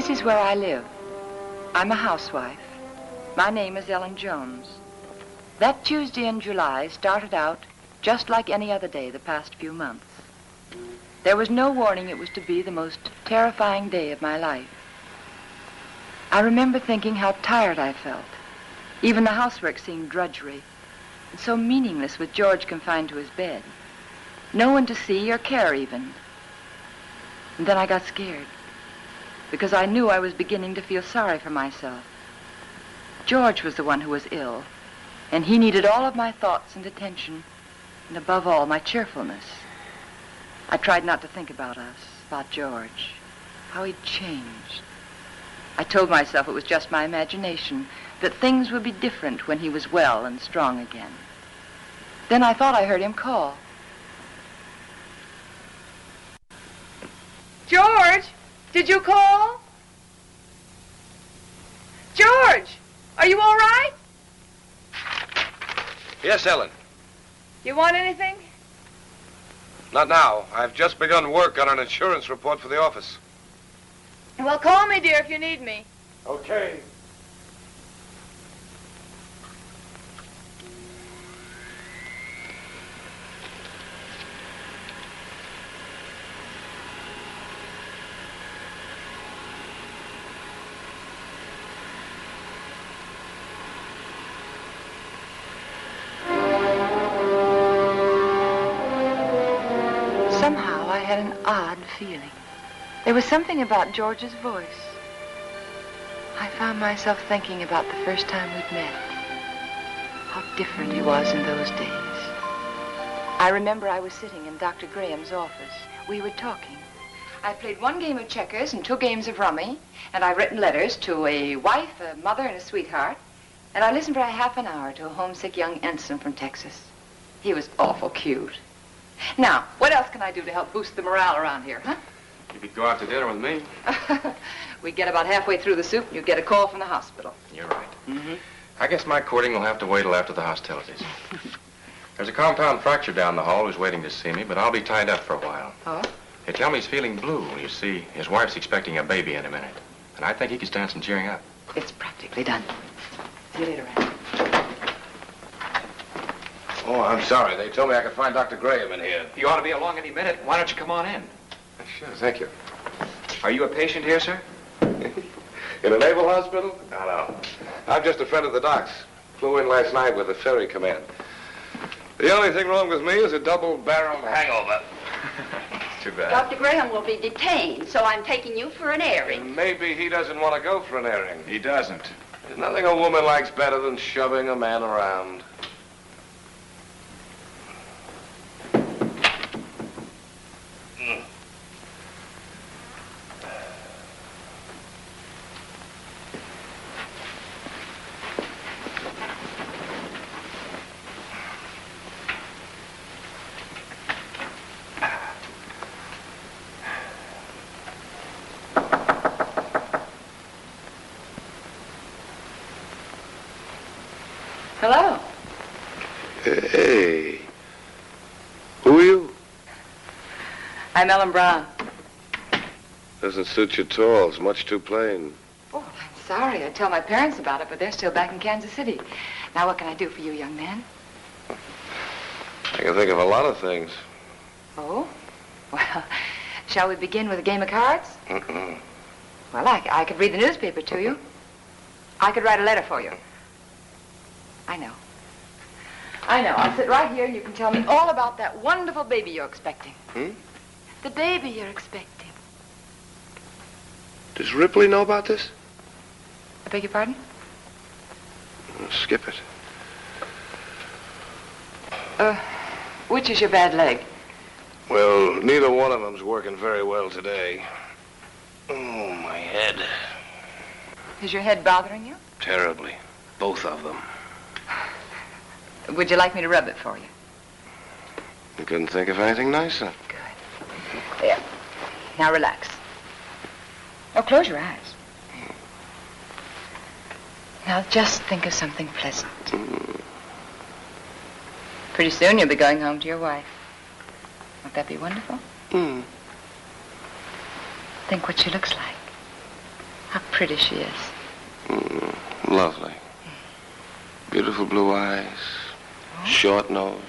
This is where I live. I'm a housewife. My name is Ellen Jones. That Tuesday in July started out just like any other day the past few months. There was no warning it was to be the most terrifying day of my life. I remember thinking how tired I felt. Even the housework seemed drudgery, and so meaningless with George confined to his bed. No one to see or care even. And then I got scared, because I knew I was beginning to feel sorry for myself. George was the one who was ill, and he needed all of my thoughts and attention, and above all, my cheerfulness. I tried not to think about us, about George, how he'd changed. I told myself it was just my imagination, that things would be different when he was well and strong again. Then I thought I heard him call. George, did you call? George, are you all right? Yes, Ellen. You want anything? Not now. I've just begun work on an insurance report for the office. Well, call me, dear, if you need me. Okay. Somehow I had an odd feeling. There was something about George's voice. I found myself thinking about the first time we'd met. How different he was in those days. I remember I was sitting in Dr. Graham's office. We were talking. I played 1 game of checkers and 2 games of rummy, and I've written letters to a wife, a mother, and a sweetheart, and I listened for a half an hour to a homesick young ensign from Texas. He was awful cute. Now, what else can I do to help boost the morale around here, huh? You could go out to dinner with me. We get about halfway through the soup, and you get a call from the hospital. You're right. Mm-hmm. I guess my courting will have to wait till after the hostilities. There's a compound fracture down the hall who's waiting to see me, but I'll be tied up for a while. Oh? They tell me he's feeling blue. You see, his wife's expecting a baby in a minute. And I think he could stand some cheering up. It's practically done. See you later, Ann. Oh, I'm sorry. They told me I could find Dr. Graham in here. You ought to be along any minute. Why don't you come on in? Sure, thank you. Are you a patient here, sir? In a naval hospital? No. I'm just a friend of the doc's. Flew in last night with the ferry command. The only thing wrong with me is a double-barreled hangover. Too bad. Dr. Graham will be detained, so I'm taking you for an airing. And maybe he doesn't want to go for an airing. He doesn't. There's nothing a woman likes better than shoving a man around. Hello. Hey. Who are you? I'm Ellen Brown. Doesn't suit you at all. It's much too plain. Oh, I'm sorry. I tell my parents about it, but they're still back in Kansas City. Now, what can I do for you, young man? I can think of a lot of things. Oh? Well, shall we begin with a game of cards? Mm-mm. Well, I could read the newspaper to you. I could write a letter for you. I know. I'll sit right here and you can tell me all about that wonderful baby you're expecting. The baby you're expecting. Does Ripley know about this? I beg your pardon? Skip it. Which is your bad leg? Well, neither one of them's working very well today. Oh, my head. Is your head bothering you? Terribly. Both of them. Would you like me to rub it for you? You couldn't think of anything nicer. Good. There. Now relax. Oh, close your eyes. Now just think of something pleasant. Pretty soon you'll be going home to your wife. Won't that be wonderful? Think what she looks like. How pretty she is. Lovely. Beautiful blue eyes, short nose,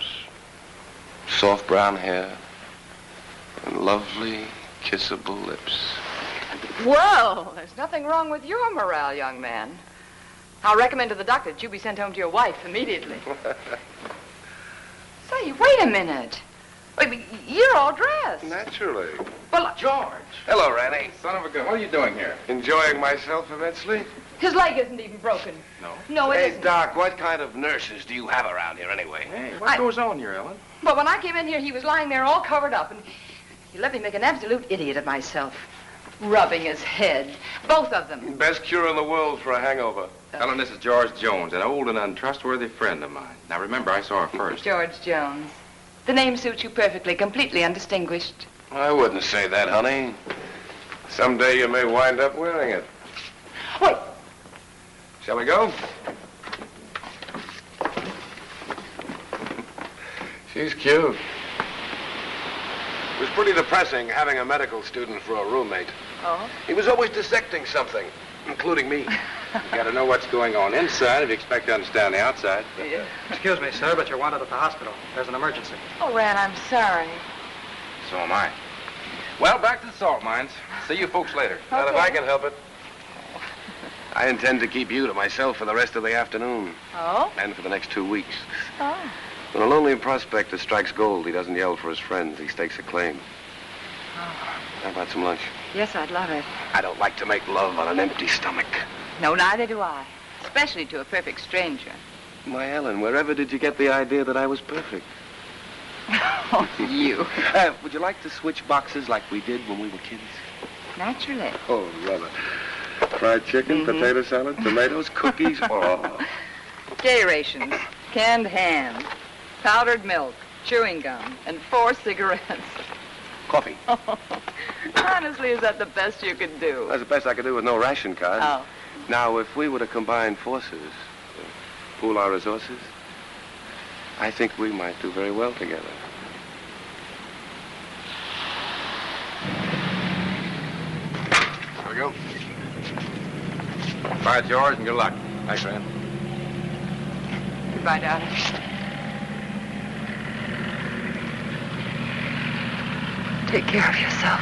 soft brown hair, and lovely, kissable lips. Well, there's nothing wrong with your morale, young man. I'll recommend to the doctor that you be sent home to your wife immediately. Say, wait a minute. Wait, you're all dressed. Naturally. Well, George. Hello, Ranny. Son of a gun. What are you doing here? Enjoying myself immensely? his leg isn't even broken. No. No, it Hey, isn't. Doc, what kind of nurses do you have around here anyway? Hey, what goes on here, Ellen? But when I came in here, he was lying there all covered up, and he let me make an absolute idiot of myself. Rubbing his head. Both of them. Best cure in the world for a hangover. Ellen, this is George Jones, an old and untrustworthy friend of mine. Now, remember, I saw her first. George Jones. The name suits you perfectly, completely undistinguished. I wouldn't say that, honey. Someday you may wind up wearing it. Wait. Shall we go? She's cute. It was pretty depressing having a medical student for a roommate. Oh? He was always dissecting something, including me. You gotta know what's going on inside if you expect to understand the outside. Yeah. Excuse me, sir, but you're wanted at the hospital. There's an emergency. Oh, Ran, I'm sorry. So am I. Well, back to the salt mines. See you folks later. Not if I can help it. I intend to keep you to myself for the rest of the afternoon. Oh? And for the next 2 weeks. Oh. When a lonely prospector strikes gold, he doesn't yell for his friends. He stakes a claim. How about some lunch? Yes, I'd love it. I don't like to make love on an empty stomach. No, neither do I. Especially to a perfect stranger. My Ellen, wherever did you get the idea that I was perfect? Oh, you. Would you like to switch boxes like we did when we were kids? Naturally. Oh, brother. Fried chicken, potato salad, tomatoes, cookies. Oh. Day rations, canned ham, powdered milk, chewing gum, and 4 cigarettes. Coffee. Honestly, is that the best you could do? That's the best I could do with no ration card. Oh. Now, if we were to combine forces, pool our resources, I think we might do very well together. Here we go. Bye, George, and good luck. Thanks, Ren. Goodbye, darling. Take care of yourself.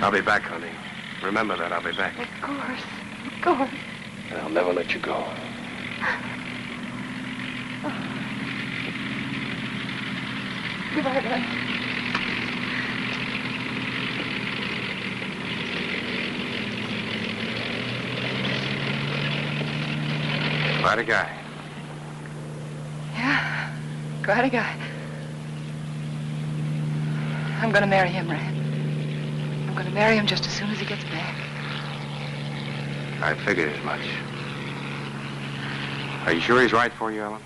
I'll be back, honey. Remember that, I'll be back. Of course. Of course. And I'll never let you go. Goodbye, darling. Quite a guy. Yeah, quite a guy. I'm going to marry him, Rand. I'm going to marry him just as soon as he gets back. I figured as much. Are you sure he's right for you, Ellen?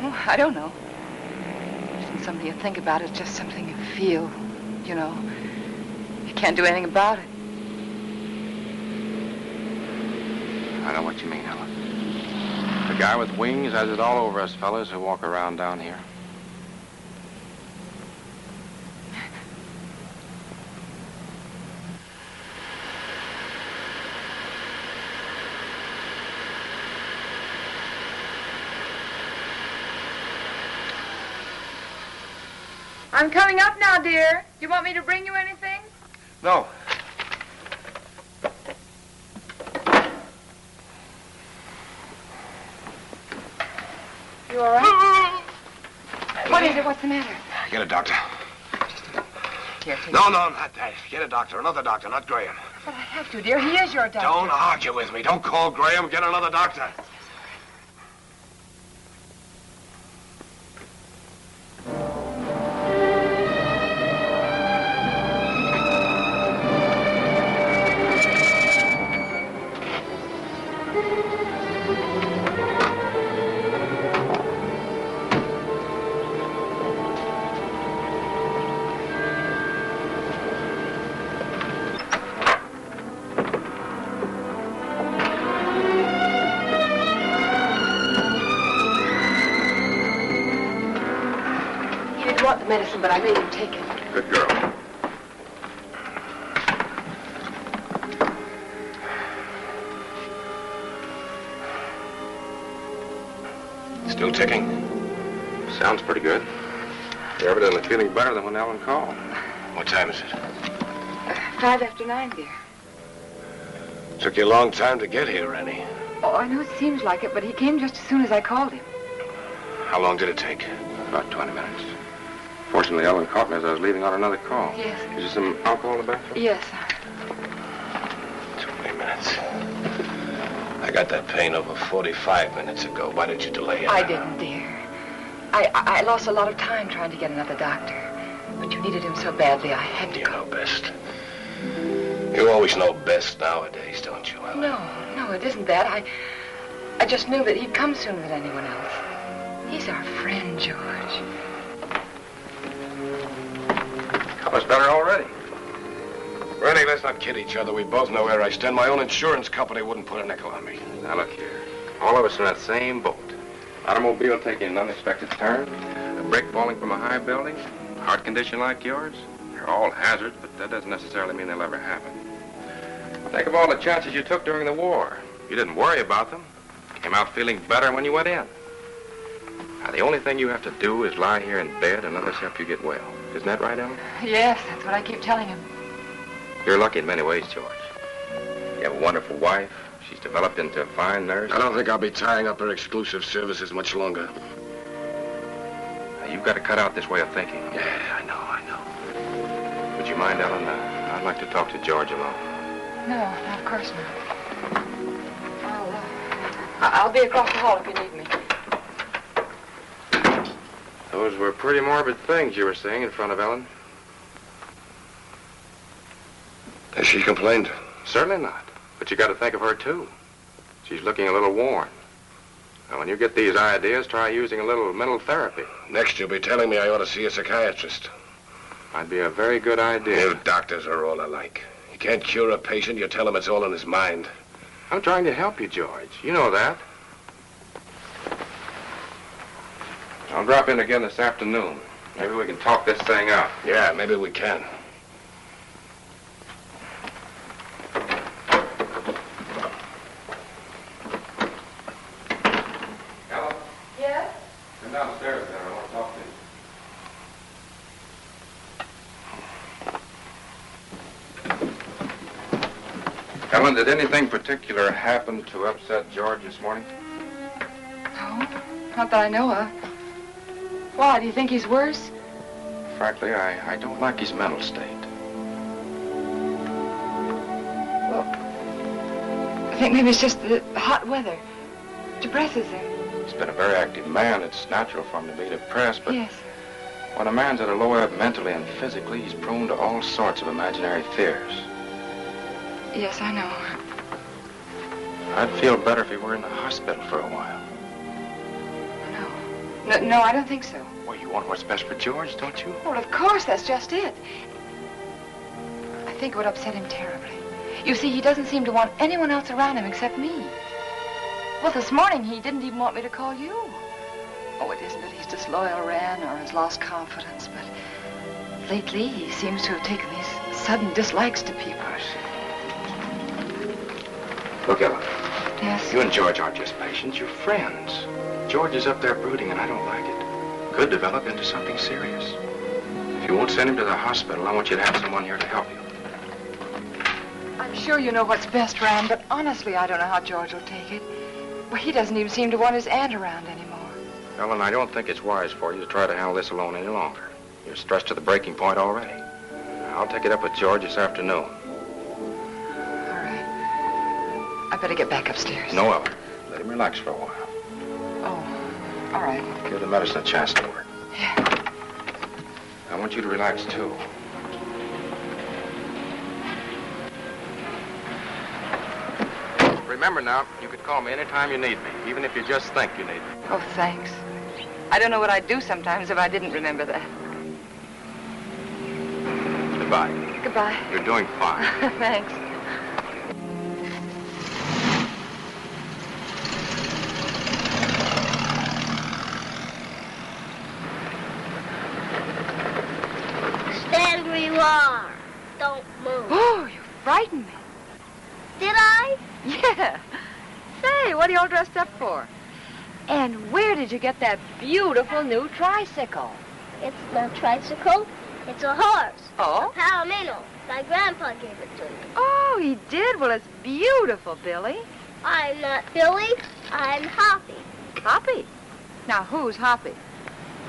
Oh, I don't know. It isn't something you think about. It's just something you feel. You know, you can't do anything about it. I know what you mean, Ellen. The guy with wings has it all over us fellas who walk around down here. I'm coming up now, dear. Do you want me to bring you anything? No. You all right? What is it? What's the matter? Get a doctor. Here, take No, not that. Get a doctor. Another doctor, not Graham. But I have to, dear. He is your doctor. Don't argue with me. Don't call Graham. Get another doctor. He didn't want the medicine, but I made him take it. Good girl. Still ticking? Sounds pretty good. You're evidently feeling better than when Ellen called. What time is it? 5 after 9, dear. Took you a long time to get here, Rennie. Oh, I know it seems like it, but he came just as soon as I called him. How long did it take? About 20 minutes. Fortunately, Ellen caught me as I was leaving on another call. Yes. Is there some alcohol in the bathroom? Yes. 20 minutes. I got that pain over 45 minutes ago. Why did you delay it? I didn't, dear. I lost a lot of time trying to get another doctor. But you needed him so badly, I had to You go. know best. You always know best nowadays, don't you, Ellen? No, it isn't that. I just knew that he'd come sooner than anyone else. He's our friend, George. Color's better already. Rennie, let's not kid each other. We both know where I stand. My own insurance company wouldn't put a nickel on me. Now, look here. All of us are in that same boat. Automobile taking an unexpected turn, a brick falling from a high building, heart condition like yours. They're all hazards, but that doesn't necessarily mean they'll ever happen. Think of all the chances you took during the war. You didn't worry about them. Came out feeling better when you went in. Now, the only thing you have to do is lie here in bed and let us help you get well. Isn't that right, Ellen? Yes, that's what I keep telling him. You're lucky in many ways, George. You have a wonderful wife. She's developed into a fine nurse. I don't think I'll be tying up her exclusive services much longer. Now, you've got to cut out this way of thinking. Yeah, I know. Would you mind, Ellen? I'd like to talk to George alone. No, of course not. I'll be across the hall if you need me. Those were pretty morbid things you were saying in front of Ellen. Has she complained? Certainly not. But you got to think of her, too. She's looking a little worn. Now, when you get these ideas, try using a little mental therapy. Next, you'll be telling me I ought to see a psychiatrist. Might be a very good idea. You doctors are all alike. You can't cure a patient. You tell him it's all in his mind. I'm trying to help you, George. You know that. I'll drop in again this afternoon. Maybe we can talk this thing out. Yeah, maybe we can. Ellen? Yes? Come downstairs there. I want to talk to you. Ellen, did anything particular happen to upset George this morning? No, not that I know of. Why, do you think he's worse? Frankly, I don't like his mental state. Well, I think maybe it's just the hot weather. Depresses him. He's been a very active man. It's natural for him to be depressed, but Yes. when a man's at a low ebb mentally and physically, he's prone to all sorts of imaginary fears. Yes, I know. I'd feel better if he were in the hospital for a while. No, I don't think so. Well, you want what's best for George, don't you? Well, of course, that's just it. I think it would upset him terribly. You see, he doesn't seem to want anyone else around him except me. Well, this morning, he didn't even want me to call you. Oh, it isn't that he's disloyal, Ran, or has lost confidence, but lately, he seems to have taken these sudden dislikes to people. I see. Look, Ellen, Yes? you and George aren't just patients, you're friends. George is up there brooding, and I don't like it. Could develop into something serious. If you won't send him to the hospital, I want you to have someone here to help you. I'm sure you know what's best, Ran, but honestly, I don't know how George will take it. Well, he doesn't even seem to want his aunt around anymore. Ellen, I don't think it's wise for you to try to handle this alone any longer. You're stressed to the breaking point already. I'll take it up with George this afternoon. All right. I better get back upstairs. No, Ellen. Let him relax for a while. Oh, all right. Give the medicine a chance to work. Yeah. I want you to relax, too. Remember now, you could call me anytime you need me, even if you just think you need me. Oh, thanks. I don't know what I'd do sometimes if I didn't remember that. Goodbye. Goodbye. You're doing fine. Thanks. Stand where you are. Don't move. Oh, you frightened me. Did I? Yeah. Say, what are you all dressed up for? And where did you get that beautiful new tricycle? It's not a tricycle. It's a horse. Oh? A Palomino. My grandpa gave it to me. Oh, he did? Well, it's beautiful, Billy. I'm not Billy. I'm Hoppy. Hoppy? Now, who's Hoppy?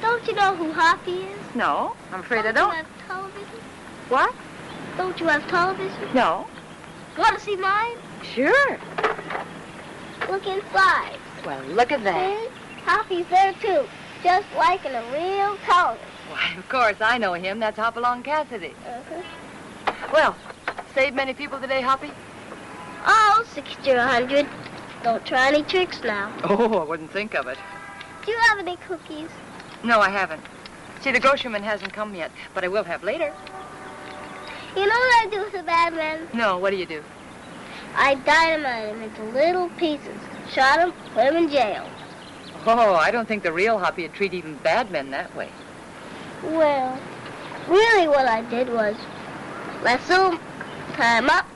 Don't you know who Hoppy is? No, I'm afraid I Don't don't. you have television? What? Don't you have television? No. You want to see mine? Sure. Look inside. Well, look at that. See? Hoppy's there, too. Just like in a real television. Why, of course, I know him. That's Hopalong Cassidy. Uh-huh. Well, saved many people today, Hoppy? Oh, 60 or 100. Don't try any tricks now. Oh, I wouldn't think of it. Do you have any cookies? No, I haven't. See, the grocerman hasn't come yet, but I will have later. You know what I do with a bad man? No, what do you do? I dynamite him into little pieces. Shot him, put him in jail. Oh, I don't think the real Hoppy would treat even bad men that way. Well, really what I did was lasso him, tie him up,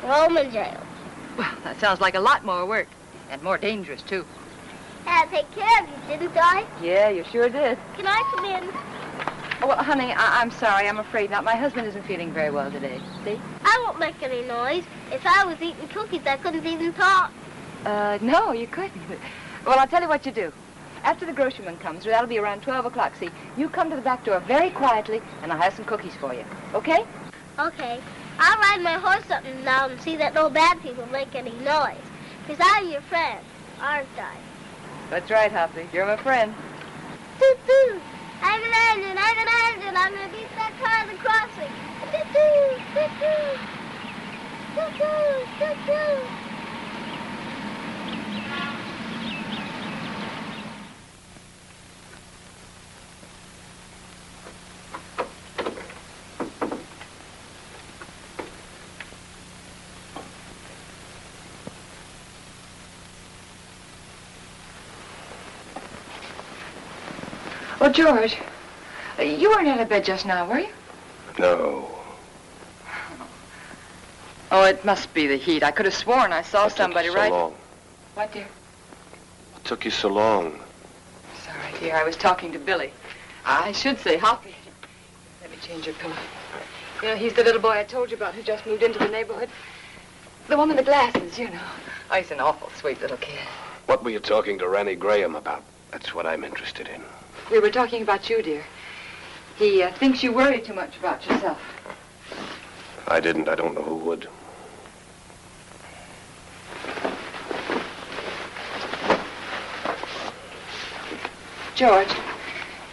throw him in jail. Well, that sounds like a lot more work, and more dangerous, too. Had to take care of you, didn't I? Yeah, you sure did. Can I come in? Oh, well, honey, I'm sorry. I'm afraid not. My husband isn't feeling very well today. See? I won't make any noise. If I was eating cookies, I couldn't even talk. No, you couldn't. Well, I'll tell you what you do. After the grocerman comes, that'll be around 12 o'clock, see? You come to the back door very quietly, and I'll have some cookies for you. Okay? Okay. I'll ride my horse up and down and see that no bad people make any noise. Because I'm your friend, aren't I? That's right, Hoppy. You're my friend. Toot-toot. I'm an engine. I'm going to beat that car at the crossing. Toot-toot. Toot-toot. Toot-toot. Toot-toot. Oh, George, you weren't out of bed just now, were you? No. Oh, it must be the heat. I could have sworn I saw somebody What took you so right... long? What, dear? What took you so long? Sorry, dear. I was talking to Billy. I should say Hoppy. Let me change your pillow. You know, he's the little boy I told you about who just moved into the neighborhood. The one with the glasses, you know. Oh, he's an awful sweet little kid. What were you talking to Randy Graham about? That's what I'm interested in. We were talking about you, dear. He thinks you worry too much about yourself. I didn't. I don't know who would. George,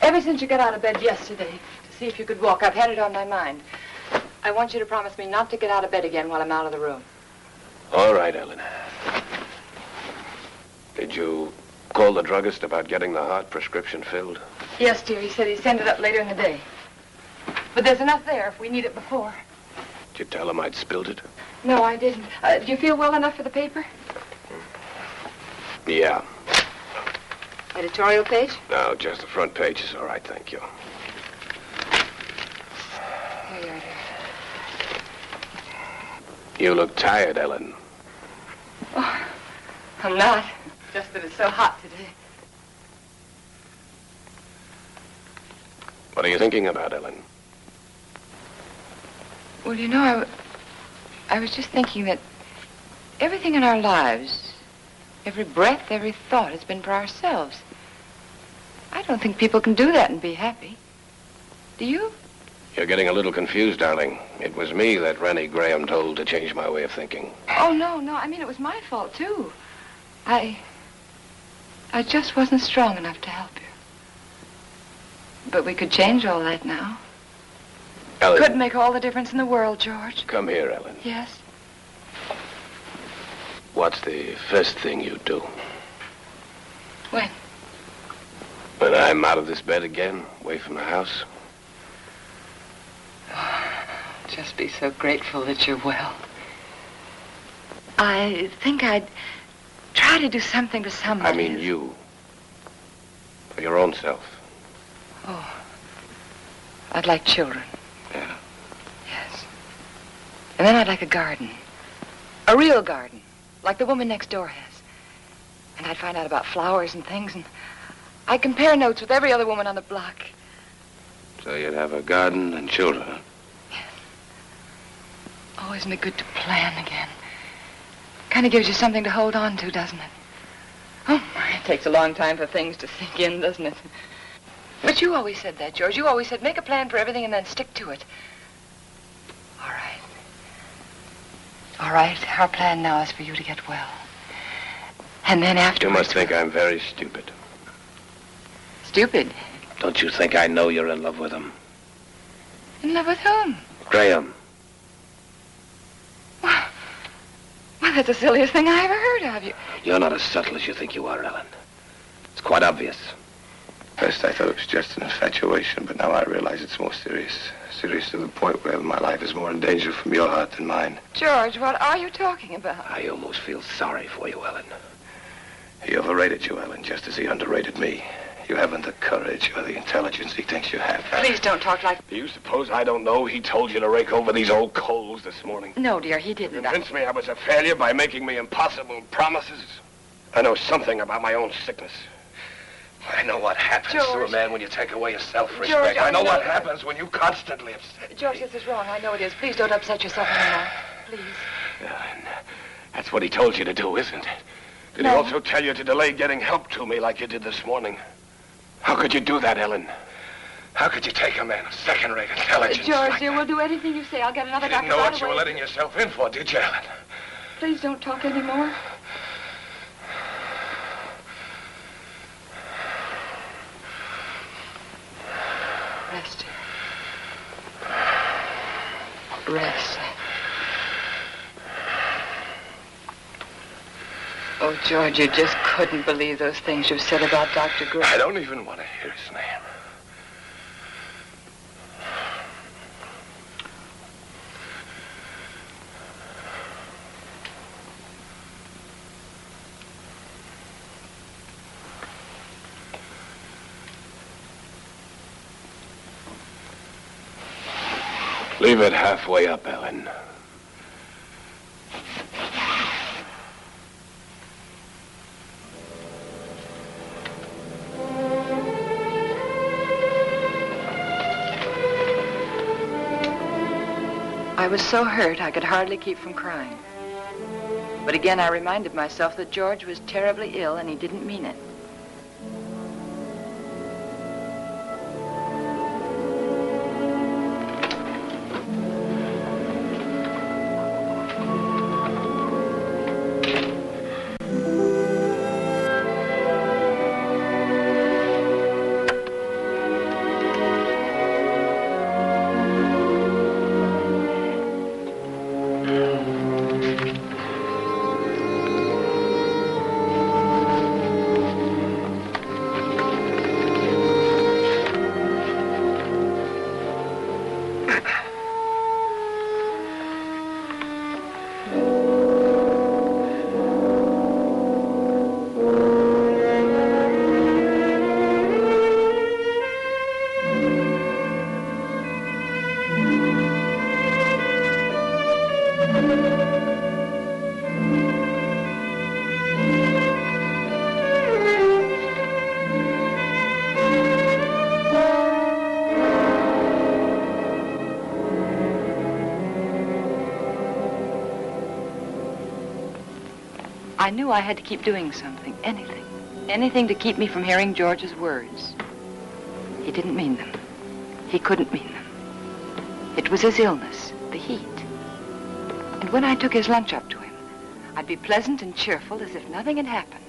ever since you got out of bed yesterday to see if you could walk, I've had it on my mind. I want you to promise me not to get out of bed again while I'm out of the room. All right, Ellen. Did you call the druggist about getting the heart prescription filled? Yes, dear. He said he'd send it up later in the day. But there's enough there if we need it before. Did you tell him I'd spilled it? No, I didn't. Do you feel well enough for the paper? Yeah. Editorial page? No, just the front page is all right, thank you. Here you are, dear. You look tired, Ellen. Oh, I'm not. Just that it's so hot today. What are you thinking about, Ellen? Well, you know, I was just thinking that everything in our lives, every breath, every thought has been for ourselves. I don't think people can do that and be happy. Do you? You're getting a little confused, darling. It was me that Rennie Graham told to change my way of thinking. Oh, no. I mean, it was my fault, too. I just wasn't strong enough to help you. But we could change all that now. Ellen. Could make all the difference in the world, George. Come here, Ellen. Yes? What's the first thing you do? When? When I'm out of this bed again, away from the house? Just be so grateful that you're well. I think I'd try to do something to somebody. I mean you. For your own self. Oh. I'd like children. Yeah. Yes. And then I'd like a garden. A real garden. Like the woman next door has. And I'd find out about flowers and things, and I'd compare notes with every other woman on the block. So you'd have a garden and children, huh? Yes. Oh, isn't it good to plan again? Kind of gives you something to hold on to, doesn't it? Oh, my, it takes a long time for things to sink in, doesn't it? But you always said that, George. You always said make a plan for everything and then stick to it. All right. All right, our plan now is for you to get well. And then afterwards... You must think I'm very stupid. Stupid? Don't you think I know you're in love with him? In love with whom? Graham. Well, that's the silliest thing I ever heard of. You're not as subtle as you think you are, Ellen. It's quite obvious. First, I thought it was just an infatuation, but now I realize it's more serious. Serious to the point where my life is more in danger from your heart than mine. George, what are you talking about? I almost feel sorry for you, Ellen. He overrated you, Ellen, just as he underrated me. You haven't the courage or the intelligence he thinks you have. Please don't talk like... Do you suppose I don't know he told you to rake over these old coals this morning? No, dear, he didn't. Convinced me I was a failure by making me impossible promises. I know something about my own sickness. I know what happens to a man when you take away his self-respect. George, I know what happens when you constantly upset George, this is wrong. I know it is. Please don't upset yourself anymore. Please. Ellen, that's what he told you to do, isn't it? Did No. he also tell you to delay getting help to me like you did this morning? How could you do that, Ellen? How could you take a man of second-rate intelligence George, like dear, that? we'll do anything you say. I'll get another You didn't doctor know right what you away. were letting yourself in for, did you, Ellen? Please don't talk anymore. Rest. Rest. Oh, George, you just couldn't believe those things you've said about Dr. Graham. I don't even want to hear his name. Leave it halfway up, Ellen. I was so hurt I could hardly keep from crying. But again, I reminded myself that George was terribly ill and he didn't mean it. I knew I had to keep doing something, anything. Anything to keep me from hearing George's words. He didn't mean them. He couldn't mean them. It was his illness, the heat. And when I took his lunch up to him, I'd be pleasant and cheerful as if nothing had happened.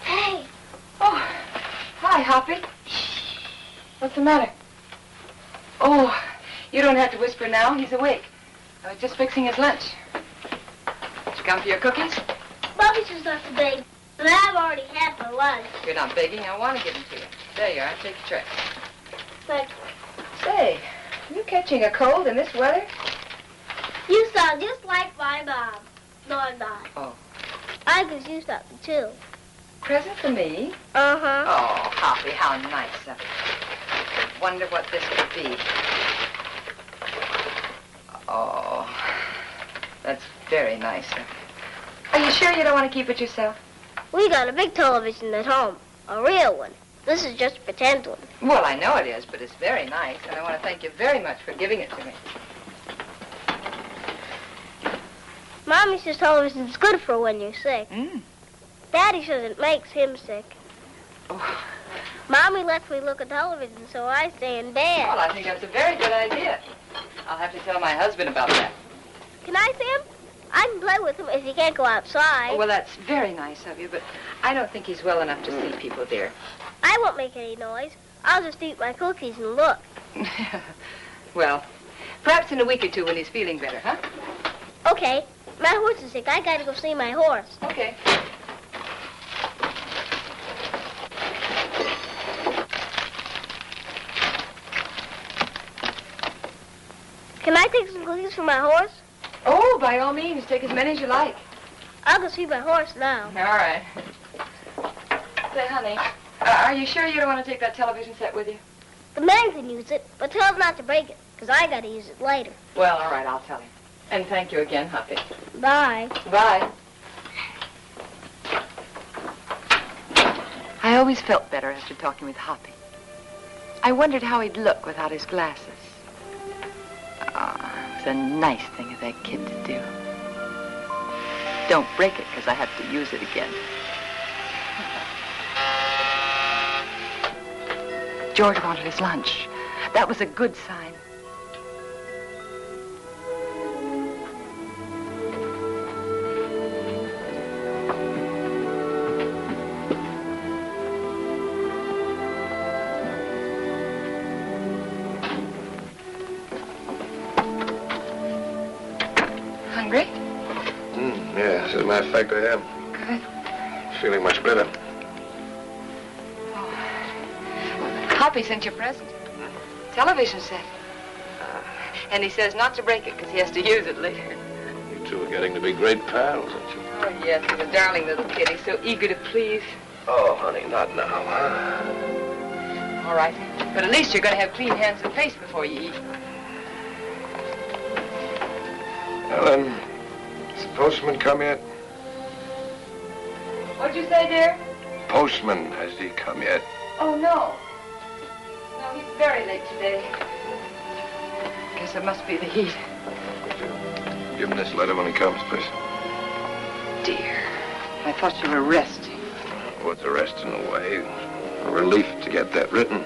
Hey. Oh, hi, Hoppy. What's the matter? Oh, you don't have to whisper now. He's awake. I was just fixing his lunch. Did you come for your cookies? Bobby's just left the bake, but I've already had my lunch. You're not begging. I want to give them to you. There you are. Take the tray. But Say, are you catching a cold in this weather? you sound just like my mom. No, I'm not. Oh. I could use something, too. Present for me? Uh-huh. Oh, Hoppy, how nice of you. I wonder what this could be. Oh. That's very nice of you. Are you sure you don't want to keep it yourself? We got a big television at home. A real one. This is just a pretend one. Well, I know it is, but it's very nice, and I want to thank you very much for giving it to me. Mommy says television's good for when you're sick. Mm. Daddy says it makes him sick. Oh. Mommy lets me look at television, so I stay in bed. Well, I think that's a very good idea. I'll have to tell my husband about that. Can I see him? I can play with him if he can't go outside. Oh, well, that's very nice of you, but I don't think he's well enough to see people, dear. I won't make any noise. I'll just eat my cookies and look. Well, perhaps in a week or two when he's feeling better, huh? Okay. My horse is sick. I gotta go see my horse. Okay. Can I take some cookies for my horse? Oh, by all means, take as many as you like. I'll go see my horse now. All right. Say, honey, are you sure you don't want to take that television set with you? The man can use it, but tell him not to break it, because I gotta use it later. Well, all right, I'll tell him. And thank you again, Hoppy. Bye. Bye. I always felt better after talking with Hoppy. I wondered how he'd look without his glasses. It was a nice thing of that kid to do. Don't break it, because I have to use it again. George wanted his lunch. That was a good sign. Hungry? Yeah, as a matter of fact, I am. Good. Feeling much better. Hoppy sent you a present. Television set. And he says not to break it because he has to use it later. You two are getting to be great pals, aren't you? Oh, yes, he's a darling little kid. He's so eager to please. Oh, honey, not now. All right. But at least you're going to have clean hands and face before you eat. Well, then, has the postman come yet? What'd you say, dear? Postman, has he come yet? Oh, no. No, he's very late today. Guess it must be the heat. Give him this letter when he comes, please. Dear, I thought you were resting. What's the rest in the way? A relief to get that written.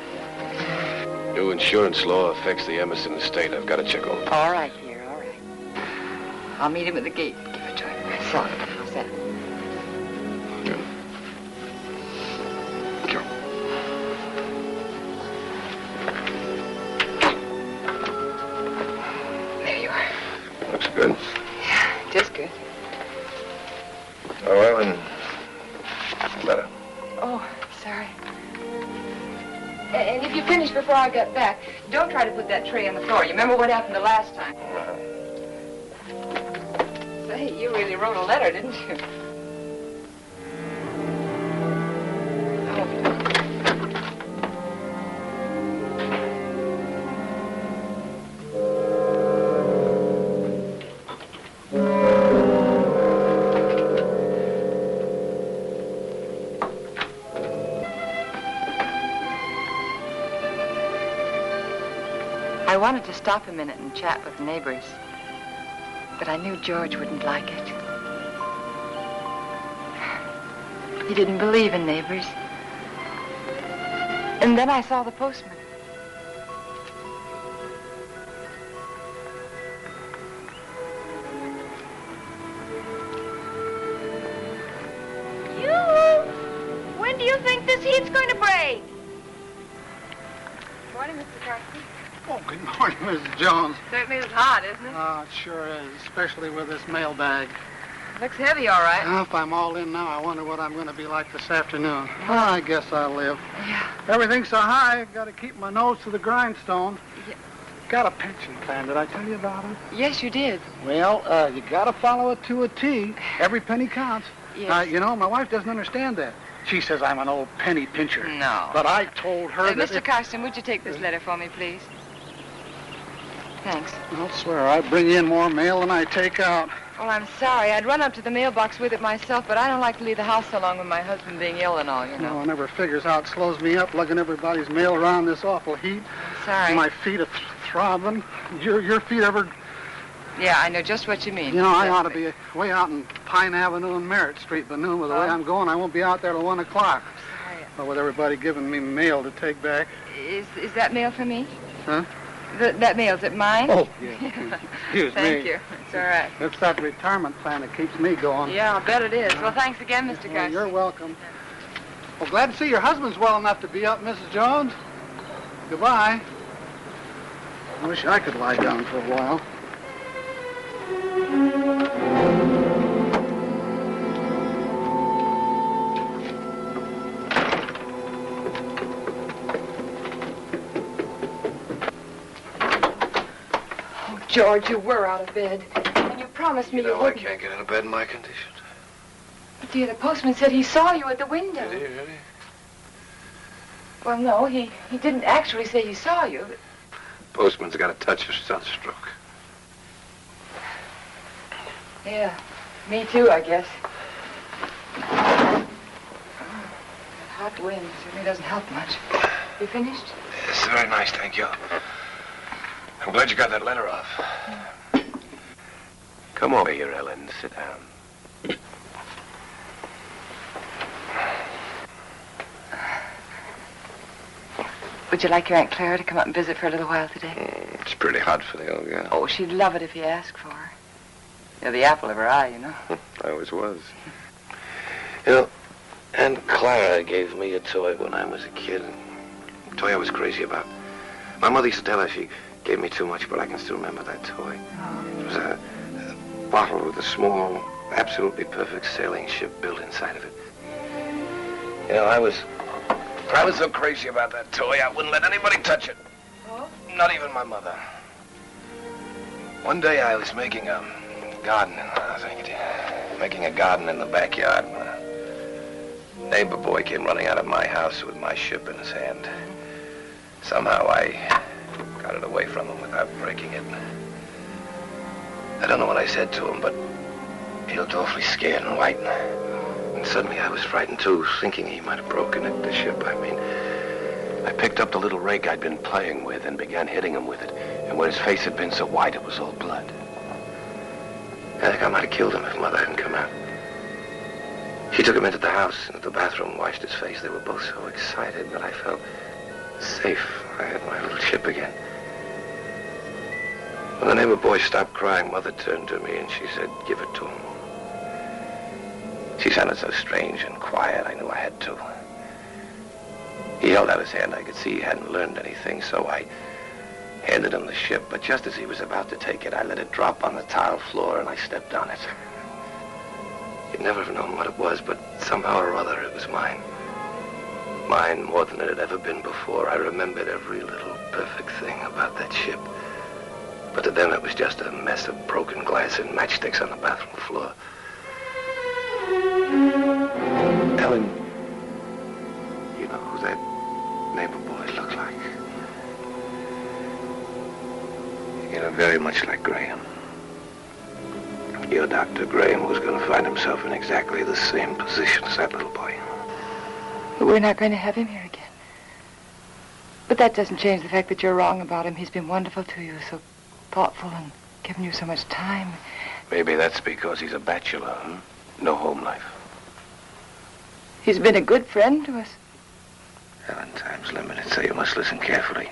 New insurance law affects the Emerson estate. I've got to check on it. All right, dear, all right. I'll meet him at the gate. Give it to him. Sorry. How's that? Good. Sure. There you are. Looks good. Yeah, it is good. Oh, well, then, letter. Oh, sorry. And if you finish before I get back, don't try to put that tray on the floor. You remember what happened the last time? Say, you really wrote a letter, didn't you? I wanted to stop a minute and chat with the neighbors, but I knew George wouldn't like it. He didn't believe in neighbors. And then I saw the postman. When do you think this heat's going to break? Morning, Mr. Carson. Oh, good morning, Mrs. Jones. Certainly is hot, isn't it? Oh, it sure is, especially with this mailbag. Looks heavy, all right. If I'm all in now, I wonder what I'm going to be like this afternoon. Well, I guess I'll live. Yeah. Everything's so high, I've got to keep my nose to the grindstone. Yeah. Got a pension plan. Did I tell you about it? Yes, you did. Well, you got to follow it to a T. Every penny counts. Yes. You know, my wife doesn't understand that. She says I'm an old penny pincher. No. But I told her that Mr. Carson, would you take this letter for me, please? Thanks. I'll swear I bring in more mail than I take out. Well, I'm sorry. I'd run up to the mailbox with it myself, but I don't like to leave the house so long with my husband being ill and all, you know. No one ever figures how it slows me up lugging everybody's mail around this awful heat. Sorry. My feet are throbbing. Your feet ever... Yeah, I know just what you mean. You know, I ought to be way out in Pine Avenue and Merritt Street, but noon with the way I'm going, I won't be out there till 1 o'clock. Sorry. Well, with everybody giving me mail to take back. Is that mail for me? Huh? That mail, is it mine? Oh, yeah. Excuse me. Thank you. It's all right. It's that retirement plan that keeps me going. Yeah, I'll bet it is. Well, thanks again, Mr. Garcia. You're welcome. Well, glad to see your husband's well enough to be up, Mrs. Jones. Goodbye. I wish I could lie down for a while. George, you were out of bed. And you promised me you I wouldn't. can't get out of bed in my condition. But, dear, the postman said he saw you at the window. Did he, really? Well, no, he didn't actually say he saw you. But... Postman's got a touch of sunstroke. Yeah, me too, I guess. That hot wind certainly doesn't help much. You finished? Yes, very nice, thank you. I'm glad you got that letter off. Come over here, Ellen. Sit down. Would you like your Aunt Clara to come up and visit for a little while today? It's pretty hot for the old girl. Oh, she'd love it if you asked for her. You're the apple of her eye, you know. I always was. You know, Aunt Clara gave me a toy when I was a kid. A toy I was crazy about. My mother used to tell her she gave me too much, but I can still remember that toy. It was a bottle with a small, absolutely perfect sailing ship built inside of it. You know, I was so crazy about that toy, I wouldn't let anybody touch it. Oh? Not even my mother. One day I was making a garden, making a garden in the backyard when a neighbor boy came running out of my house with my ship in his hand. Somehow I got it away from him without breaking it. I don't know what I said to him, but he looked awfully scared and white. And suddenly I was frightened too, thinking he might have broken it, the ship, I mean. I picked up the little rake I'd been playing with and began hitting him with it. And where his face had been so white, it was all blood. I think I might have killed him if Mother hadn't come out. She took him into the house, into the bathroom, washed his face. They were both so excited that I felt safe. I had my little ship again. When the neighbor boy stopped crying, Mother turned to me and she said, "Give it to him." She sounded so strange and quiet, I knew I had to. He held out his hand. I could see he hadn't learned anything, so I handed him the ship. But just as he was about to take it, I let it drop on the tile floor and I stepped on it. You'd never have known what it was, but somehow or other it was mine. Mine more than it had ever been before. I remembered every little perfect thing about that ship. But to them it was just a mess of broken glass and matchsticks on the bathroom floor. Ellen, you know who that neighbor boy looked like? You know, very much like Graham. Your Dr. Graham was going to find himself in exactly the same position as that little boy. But we're not going to have him here again. But that doesn't change the fact that you're wrong about him. He's been wonderful to you, so thoughtful and given you so much time. Maybe that's because he's a bachelor, huh? No home life. He's been a good friend to us. Ellen, time's limited, so you must listen carefully.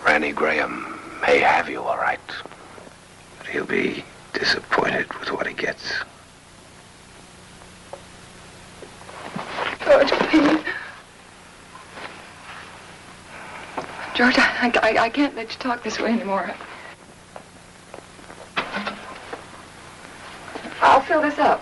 Randy Graham may have you, all right. But he'll be disappointed with what he gets. George, please. George, I can't let you talk this way anymore. I'll fill this up.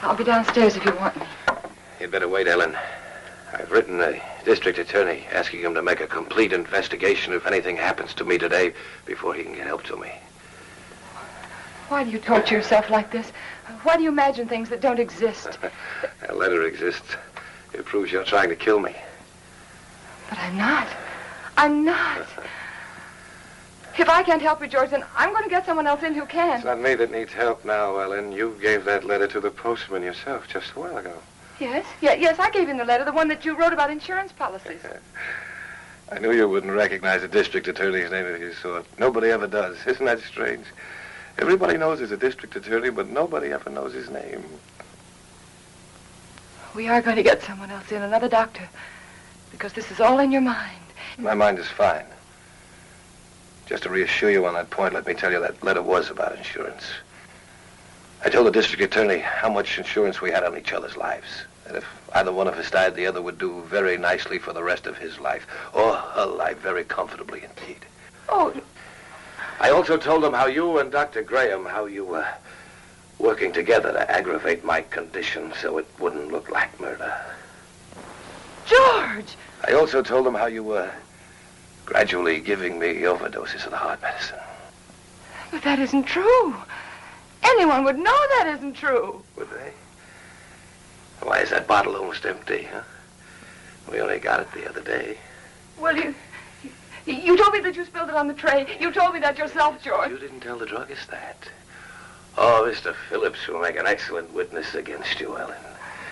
I'll be downstairs if you want me. You'd better wait, Ellen. I've written the district attorney asking him to make a complete investigation if anything happens to me today before he can get help to me. Why do you torture yourself like this? Why do you imagine things that don't exist? That letter exists. It proves you're trying to kill me. But I'm not. I'm not. If I can't help you, George, then I'm going to get someone else in who can. It's not me that needs help now, Ellen. You gave that letter to the postman yourself just a while ago. Yes? Yes, I gave him the letter, the one that you wrote about insurance policies. I knew you wouldn't recognize a district attorney's name if you saw it. Nobody ever does. Isn't that strange? Everybody knows he's a district attorney, but nobody ever knows his name. We are going to get someone else in, another doctor, because this is all in your mind. My mind is fine. Just to reassure you on that point, let me tell you that letter was about insurance. I told the district attorney how much insurance we had on each other's lives. That if either one of us died, the other would do very nicely for the rest of his life, or her life very comfortably indeed. Oh. I also told him how you and Dr. Graham, how you were working together to aggravate my condition so it wouldn't look like murder. George! I also told him how you were gradually giving me overdoses of the heart medicine. But that isn't true. Anyone would know that isn't true. Would they? Why is that bottle almost empty, huh? We only got it the other day. Well, you told me that you spilled it on the tray. You told me that yourself, George. You didn't tell the druggist that. Oh, Mr. Phillips will make an excellent witness against you, Ellen.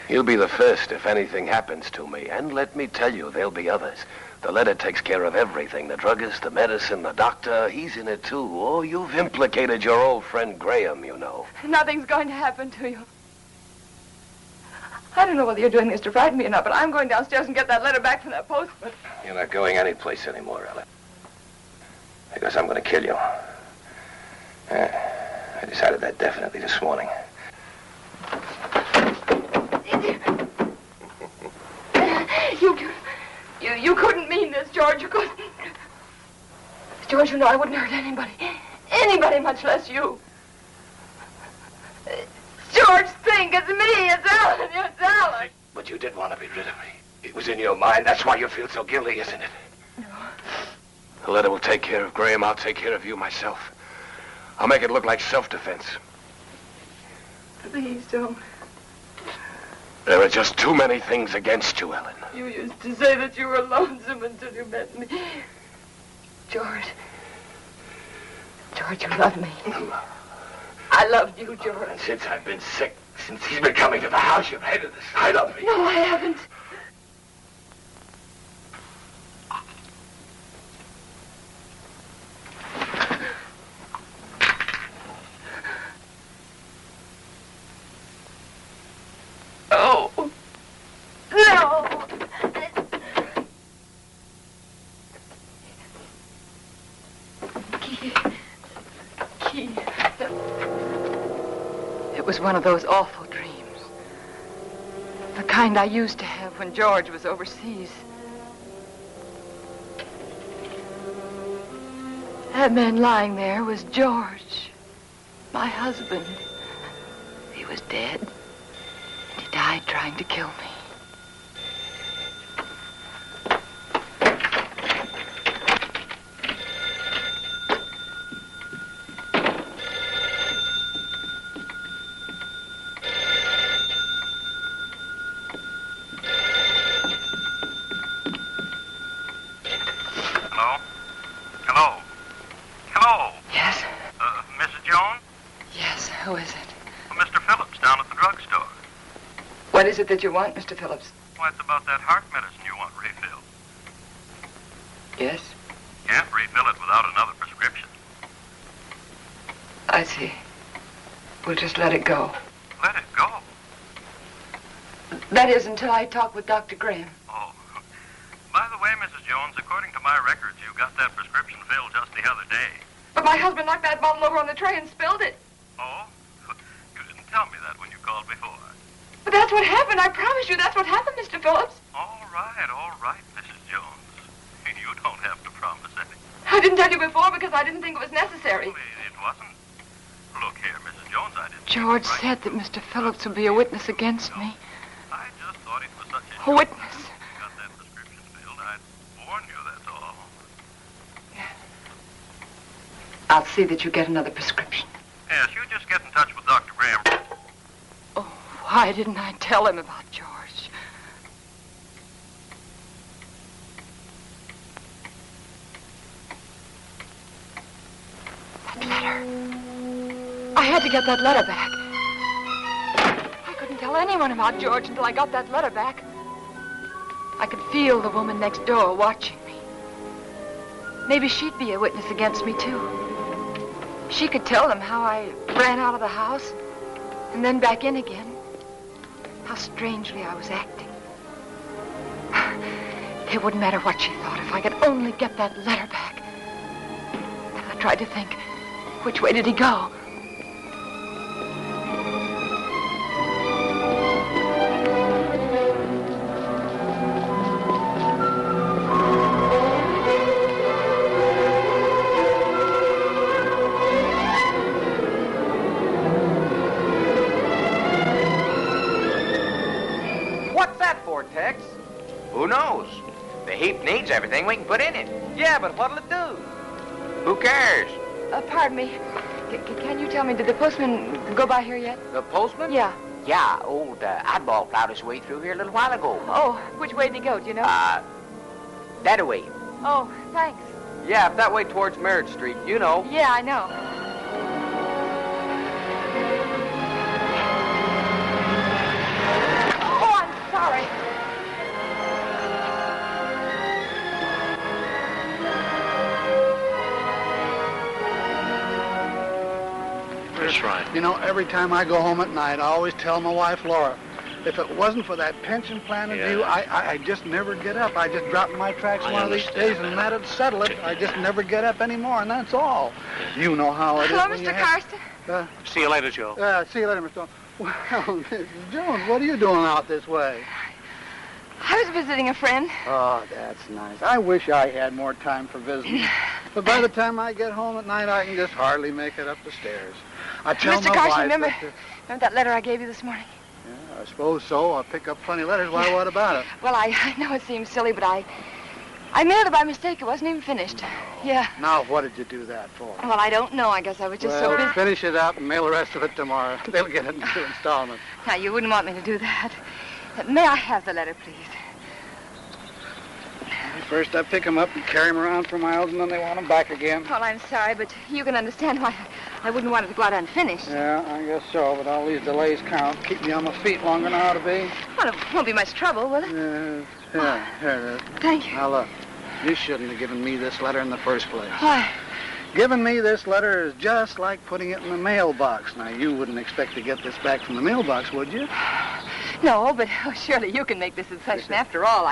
He'll be the first if anything happens to me. And let me tell you, there'll be others. The letter takes care of everything. The druggist, the medicine, the doctor. He's in it, too. Oh, you've implicated your old friend Graham, you know. Nothing's going to happen to you. I don't know whether you're doing this to frighten me or not, but I'm going downstairs and get that letter back from that postman. You're not going anyplace anymore, Ellen. Because I'm going to kill you. I decided that definitely this morning. You couldn't mean this, George. You couldn't. George, you know I wouldn't hurt anybody. Anybody, much less you. George, think. It's me. It's Ellen. It's Ellen. But you did want to be rid of me. It was in your mind. That's why you feel so guilty, isn't it? No. The letter will take care of Graham. I'll take care of you myself. I'll make it look like self-defense. Please don't. There are just too many things against you, Ellen. You used to say that you were lonesome until you met me. George. George, you love me. I loved you, George. And since I've been sick, since he's been coming to the house, you've hated the sight of me. No, I haven't. Oh. No. Key. It was one of those awful dreams. The kind I used to have when George was overseas. That man lying there was George, my husband. He was dead. And he died trying to kill me. What is it that you want, Mr. Phillips? Well, it's about that heart medicine you want refilled. Yes? Can't refill it without another prescription. I see. We'll just let it go. Let it go? That is, until I talk with Dr. Graham. Oh. By the way, Mrs. Jones, according to my records, you got that prescription filled just the other day. But my husband knocked that bottle over on the tray and spilled it. Oh? You didn't tell me that when you called before. But that's what happened. I promise you that's what happened, Mr. Phillips. All right, Mrs. Jones. You don't have to promise anything. I didn't tell you before because I didn't think it was necessary. Well, it wasn't. Look here, Mrs. Jones, I didn't George said that Mr. Phillips would be a witness against me. I just thought it was such A witness. You got that prescription filled. I'd warn you, that's all. I'll see that you get another prescription. Yes, you just get in touch with Dr. Graham. Oh, why didn't I tell him about George? That letter. I had to get that letter back. I couldn't tell anyone about George until I got that letter back. I could feel the woman next door watching me. Maybe she'd be a witness against me, too. She could tell them how I ran out of the house and then back in again. How strangely I was acting. It wouldn't matter what she thought if I could only get that letter back. I tried to think, which way did he go? Tex? Who knows? The heap needs everything we can put in it. Yeah, but what'll it do? Who cares? Pardon me. Can you tell me, did the postman go by here yet? The postman? Yeah. Yeah, old Oddball plowed his way through here a little while ago. Oh, which way did he go, do you know? That way. Oh, thanks. Yeah, up that way towards Merritt Street, you know. Yeah, I know. Oh, I'm sorry. That's right. You know, every time I go home at night, I always tell my wife, Laura, if it wasn't for that pension plan of you, I just never get up. I just drop in my tracks one of these days, and that'd settle it. I just never get up anymore, and that's all. You know how it is. Hello, Mr. Karsten. See you later, Joe. See you later, Mr. Jones. Well, Mrs. Jones, what are you doing out this way? I was visiting a friend. Oh, that's nice. I wish I had more time for visiting. But by the time I get home at night, I can just hardly make it up the stairs. I tell Mr. my Carson, wife remember that, that letter I gave you this morning? Yeah, I suppose so. I'll pick up plenty of letters. Why, what about it? Well, I know it seems silly, but I mailed it by mistake. It wasn't even finished. Yeah. Now, what did you do that for? Well, I don't know. I guess I was just so busy. Finish it up and mail the rest of it tomorrow. They'll get it in 2 installments. Now, you wouldn't want me to do that. May I have the letter, please? First, I pick them up and carry them around for miles, and then they want them back again. Well, I'm sorry, but you can understand why I wouldn't want it to go out unfinished. Yeah, I guess so, but all these delays count. Keep me on my feet longer than I ought to be. Well, it won't be much trouble, will it? Yeah, here it is. Thank you. Now, look, you shouldn't have given me this letter in the first place. Why? Giving me this letter is just like putting it in the mailbox. Now, you wouldn't expect to get this back from the mailbox, would you? No, but surely you can make this concession. After all,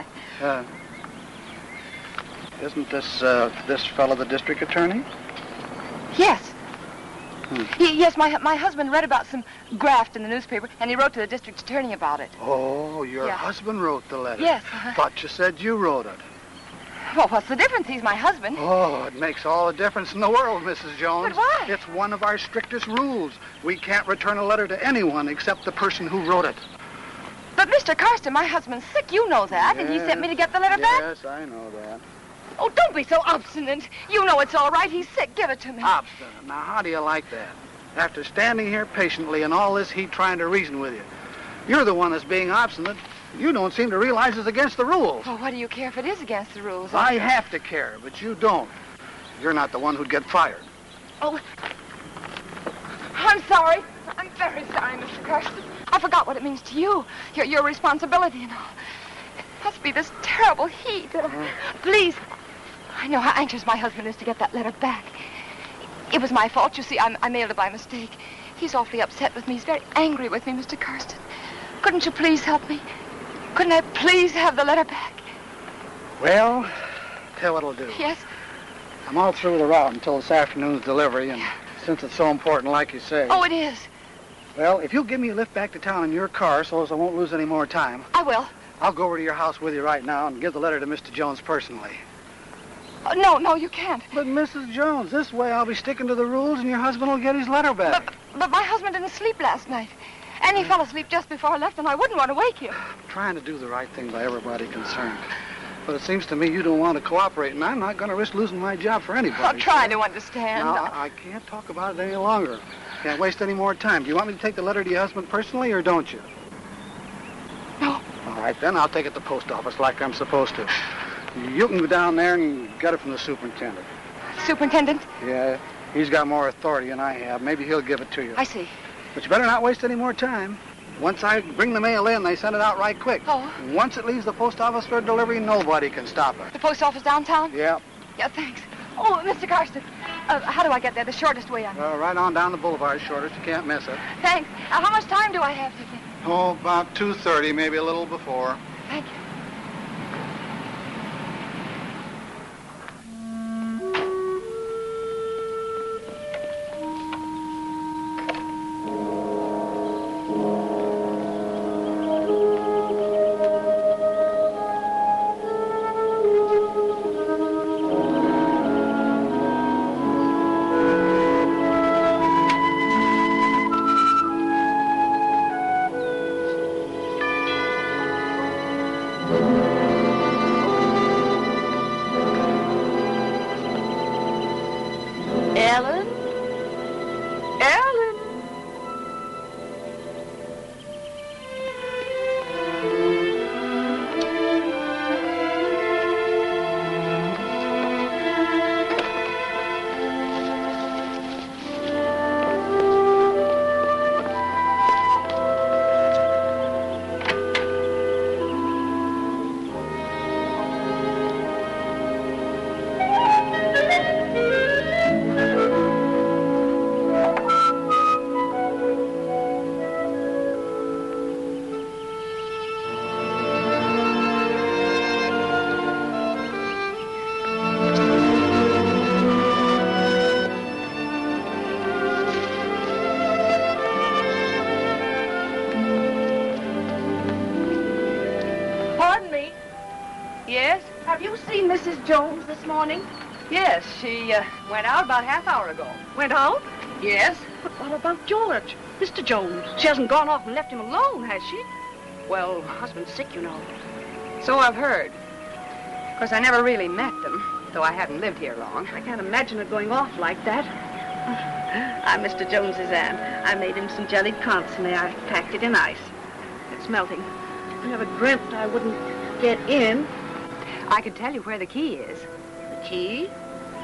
Isn't this fellow the district attorney? Yes. Yes, my husband read about some graft in the newspaper, and he wrote to the district attorney about it. Oh, your husband wrote the letter? Yes. Thought you said you wrote it. Well, what's the difference? He's my husband. Oh, it makes all the difference in the world, Mrs. Jones. But why? It's one of our strictest rules. We can't return a letter to anyone except the person who wrote it. But, Mr. Karsten, my husband's sick. You know that, and he sent me to get the letter back. Yes, I know that. Oh, don't be so obstinate. You know it's all right. He's sick. Give it to me. Obstinate. Now, how do you like that? After standing here patiently and all this heat trying to reason with you, you're the one that's being obstinate. You don't seem to realize it's against the rules. Well, what do you care if it is against the rules? I have to care, but you don't. You're not the one who'd get fired. Oh, I'm sorry. I'm very sorry, Mr. Karsten. I forgot what it means to you. Your responsibility and all. It must be this terrible heat. Please. I know how anxious my husband is to get that letter back. It was my fault. You see, I mailed it by mistake. He's awfully upset with me. He's very angry with me, Mr. Karsten. Couldn't you please help me? Couldn't I please have the letter back? Well, tell you what I'll do. Yes? I'm all through the route until this afternoon's delivery, and since it's so important, like you say. Oh, it is. Well, if you'll give me a lift back to town in your car so as I won't lose any more time. I will. I'll go over to your house with you right now and give the letter to Mr. Jones personally. No, you can't. But, Mrs. Jones, this way I'll be sticking to the rules and your husband will get his letter back. But my husband didn't sleep last night. And he fell asleep just before I left, and I wouldn't want to wake him. I'm trying to do the right thing by everybody concerned. But it seems to me you don't want to cooperate, and I'm not going to risk losing my job for anybody. I'll try to understand. No, I can't talk about it any longer. Can't waste any more time. Do you want me to take the letter to your husband personally, or don't you? No. All right, then I'll take it to the post office like I'm supposed to. You can go down there and get it from the superintendent. Superintendent? Yeah, he's got more authority than I have. Maybe he'll give it to you. I see. But you better not waste any more time. Once I bring the mail in, they send it out right quick. Oh. Once it leaves the post office for delivery, nobody can stop it. The post office downtown? Yeah. Yeah, thanks. Oh, Mr. Carson, how do I get there? The shortest way on. Right on down the boulevard, shortest. You can't miss it. Thanks. How much time do I have, do you think? Oh, about 2:30, maybe a little before. Thank you. Jones this morning? Yes, she went out about half hour ago. Went out? Yes. But what about George? Mr. Jones. She hasn't gone off and left him alone, has she? Well, Her husband's sick, you know. so I've heard. Of course, I never really met them, though I haven't lived here long. I can't imagine it going off like that. I'm Mr. Jones's aunt. I made him some jellied consomme. I packed it in ice. It's melting. I never dreamt I wouldn't get in. I could tell you where the key is. The key?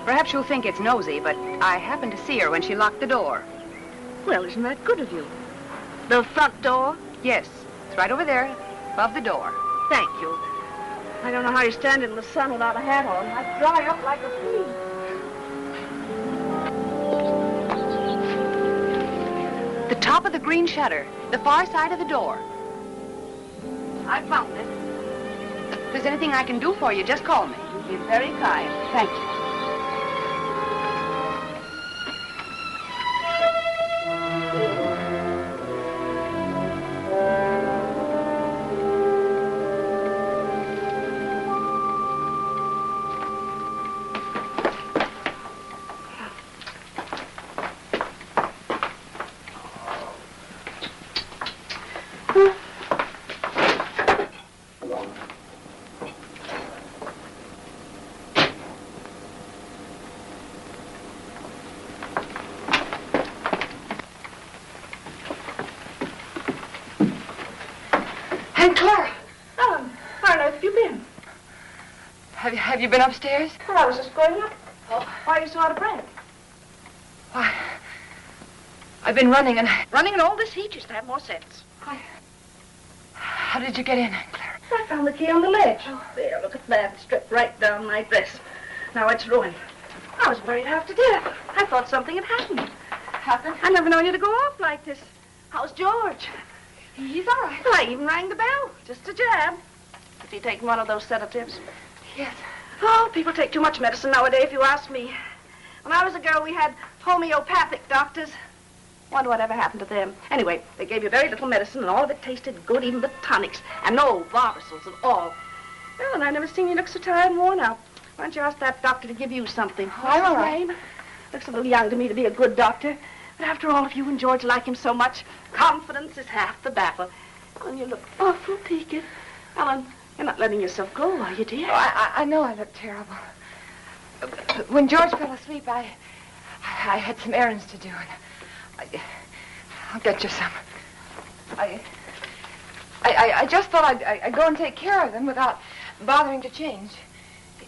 Perhaps you'll think it's nosy, but I happened to see her when she locked the door. Well, isn't that good of you? The front door? Yes, it's right over there, above the door. Thank you. I don't know how you stand in the sun without a hat on. I'd dry up like a flea. The top of the green shutter, the far side of the door. I found it. If there's anything I can do for you, just call me. You've been very kind. Thank you. Have you been upstairs? Well, I was just going up. Oh. Why are you so out of breath? Why, I've been running and... Running in all this heat, you should have more sense. How did you get in, Clara? I found the key on the ledge. Oh, there, look at that. It stripped right down my dress. Now it's ruined. I was worried half to death. I thought something had happened. Happened? I never known you to go off like this. How's George? He's all right. Well, I even rang the bell. Just a jab. Is he taking one of those sedatives? Yes. Oh, people take too much medicine nowadays, if you ask me. When I was a girl, we had homeopathic doctors. Wonder whatever happened to them. Anyway, they gave you very little medicine, and all of it tasted good, even the tonics. And no Barbasals at all. Well, and I never seen you look so tired and worn out. Why don't you ask that doctor to give you something? I'm all right. Looks a little young to me to be a good doctor. But after all, if you and George like him so much, confidence is half the battle. Ellen, you look awful peaked. Ellen, you're not letting yourself go, are you, dear? Oh, I know I look terrible. When George fell asleep, I had some errands to do, and I'll get you some. I just thought I'd go and take care of them without bothering to change.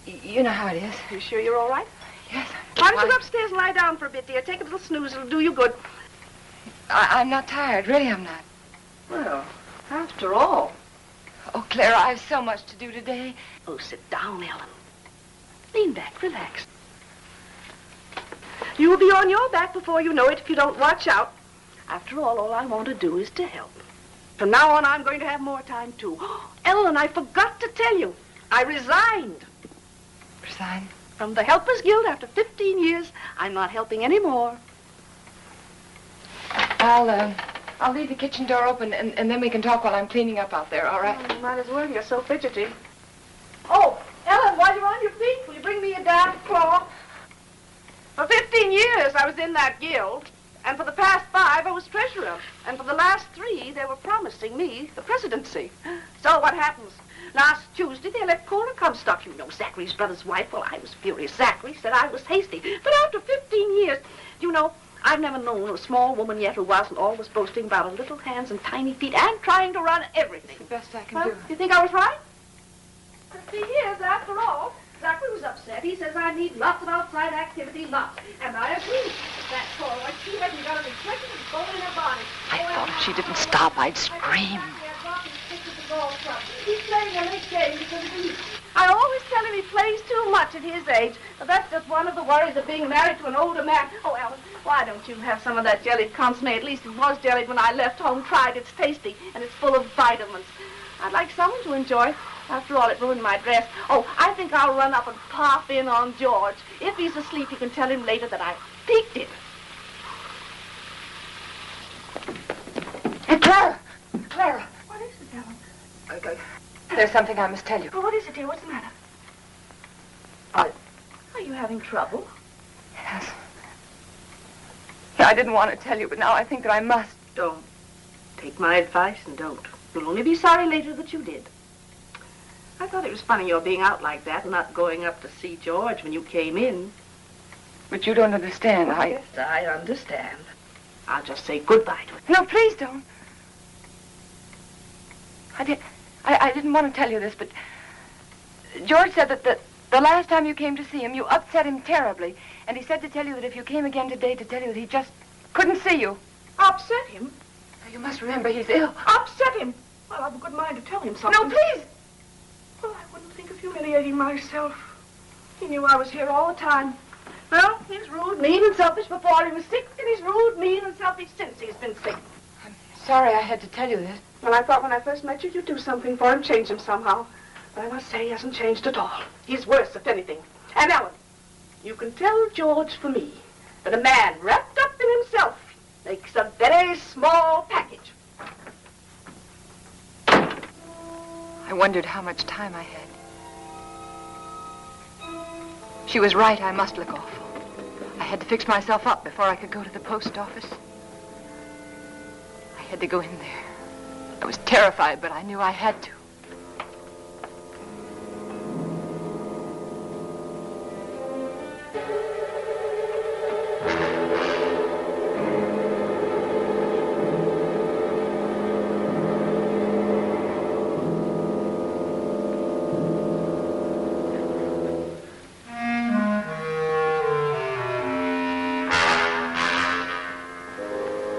You know how it is. You sure you're all right? Yes. Why don't you go upstairs and lie down for a bit, dear? Take a little snooze. It'll do you good. I'm not tired. Really, I'm not. Well, after all. Oh, Clara, I have so much to do today. Oh, sit down, Ellen. Lean back. Relax. You'll be on your back before you know it if you don't watch out. After all I want to do is to help. From now on, I'm going to have more time, too. Ellen, I forgot to tell you. I resigned. Resigned? From the Helpers Guild after 15 years. I'm not helping anymore. I'll leave the kitchen door open, and then we can talk while I'm cleaning up out there, all right? Oh, might as well. You're so fidgety. Oh, Ellen, while you're on your feet, will you bring me a damp cloth? For 15 years, I was in that guild. And for the past 5, I was treasurer. And for the last 3, they were promising me the presidency. So what happens? Last Tuesday, they let Cora Comstock. You know, Zachary's brother's wife. Well, I was furious. Zachary said I was hasty. But after 15 years, you know, I've never known a small woman yet who wasn't always boasting about her little hands and tiny feet and trying to run everything. It's the best I can do. You think I was right? 15 years, after all. Zachary was upset. He says I need lots of outside activity, lots. And I agree. That Cora, like, she hasn't got a reflection of gold in her body. I thought if she didn't stop, I'd scream. He's playing a late game because of me. I always tell him he plays too much at his age. But that's just one of the worries of being married to an older man. Oh, Ellen, why don't you have some of that jellied consomme? At least it was jellied when I left home. Tried. It's tasty, and it's full of vitamins. I'd like someone to enjoy it. After all, it ruined my dress. Oh, I think I'll run up and pop in on George. If he's asleep, you can tell him later that I peeked him. Hey, Clara! Clara! What is it, Ellen? There's something I must tell you. Oh, what is it, dear? What's the matter? Are you having trouble? Yes. Yeah, I didn't want to tell you, but now I think that I must. Don't. Take my advice and don't. You'll only be sorry later that you did. I thought it was funny your being out like that and not going up to see George when you came in. But you don't understand. Yes, I understand. I'll just say goodbye to him. No, please don't. I didn't want to tell you this, but George said that the last time you came to see him, you upset him terribly. And he said to tell you that if you came again today, to tell you that he just couldn't see you. Upset him? You must remember he's ill. Upset him? Well, I've a good mind to tell him something. No, please! Well, I wouldn't think of humiliating myself. He knew I was here all the time. Well, he's rude, mean, and selfish before he was sick, and he's rude, mean, and selfish since he's been sick. I'm sorry I had to tell you this. Well, I thought when I first met you, you'd do something for him, change him somehow. But I must say he hasn't changed at all. He's worse, if anything. And Ellen, you can tell George for me that a man wrapped up in himself makes a very small package. I wondered how much time I had. She was right, I must look awful. I had to fix myself up before I could go to the post office. I had to go in there. I was terrified, but I knew I had to.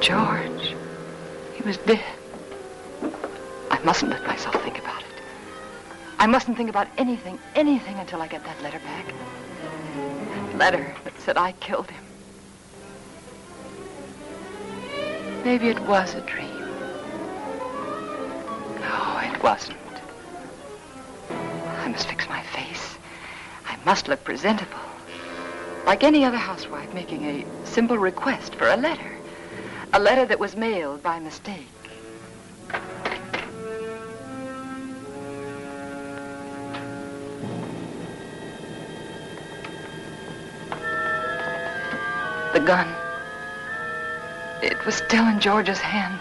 George, he was dead. I mustn't let myself think about it. I mustn't think about anything until I get that letter back. That letter that said I killed him. Maybe it was a dream. No, it wasn't. I must fix my face. I must look presentable. Like any other housewife making a simple request for a letter. A letter that was mailed by mistake. The gun. It was still in George's hand.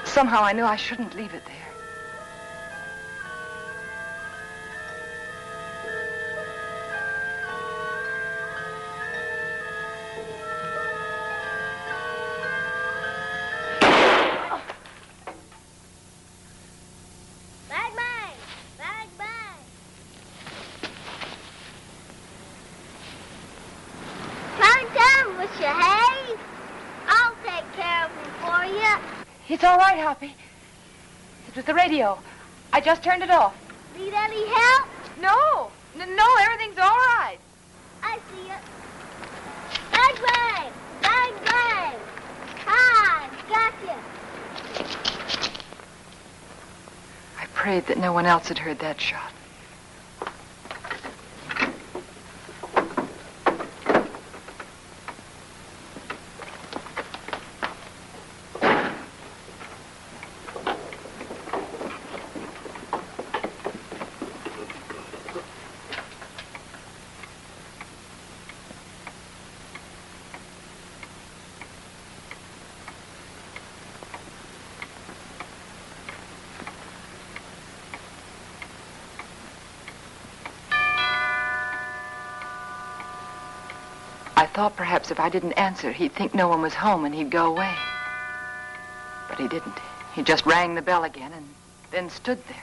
Somehow I knew I shouldn't leave it there. It's all right, Hoppy. It was the radio. I just turned it off. Need any help? No. No, everything's all right. I see it. Bang, bang! Bang, bang! Hi, gotcha. I prayed that no one else had heard that shot. I thought perhaps if I didn't answer, he'd think no one was home and he'd go away. But he didn't. He just rang the bell again and then stood there.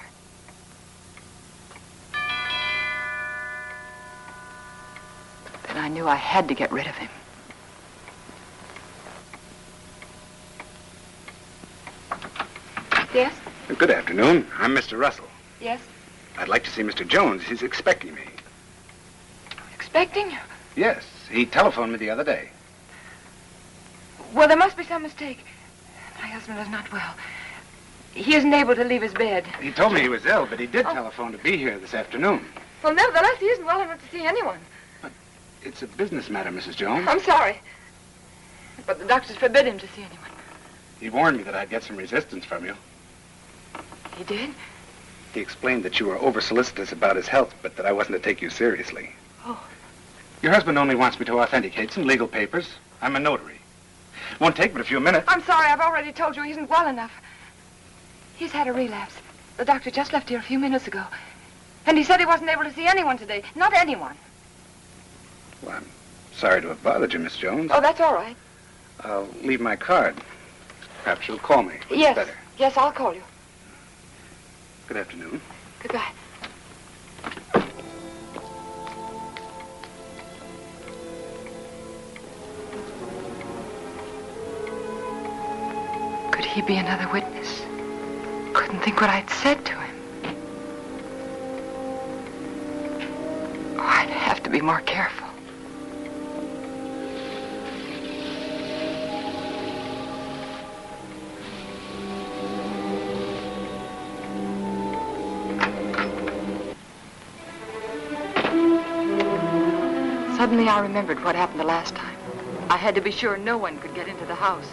Then I knew I had to get rid of him. Yes? Good afternoon. I'm Mr. Russell. Yes? I'd like to see Mr. Jones. He's expecting me. Expecting? Yes. He telephoned me the other day. Well, there must be some mistake. My husband is not well. He isn't able to leave his bed. He told me he was ill, but he did telephone to be here this afternoon. Well, nevertheless, he isn't well enough to see anyone. But it's a business matter, Mrs. Jones. I'm sorry. But the doctors forbid him to see anyone. He warned me that I'd get some resistance from you. He did? He explained that you were over-solicitous about his health, but that I wasn't to take you seriously. Oh. Your husband only wants me to authenticate some legal papers. I'm a notary. Won't take but a few minutes. I'm sorry. I've already told you he isn't well enough. He's had a relapse. The doctor just left here a few minutes ago. And he said he wasn't able to see anyone today. Not anyone. Well, I'm sorry to have bothered you, Miss Jones. Oh, that's all right. I'll leave my card. Perhaps you'll call me. Yes. Better. Yes, I'll call you. Good afternoon. Goodbye. Could he be another witness? Couldn't think what I'd said to him. Oh, I'd have to be more careful. Suddenly I remembered what happened the last time. I had to be sure no one could get into the house.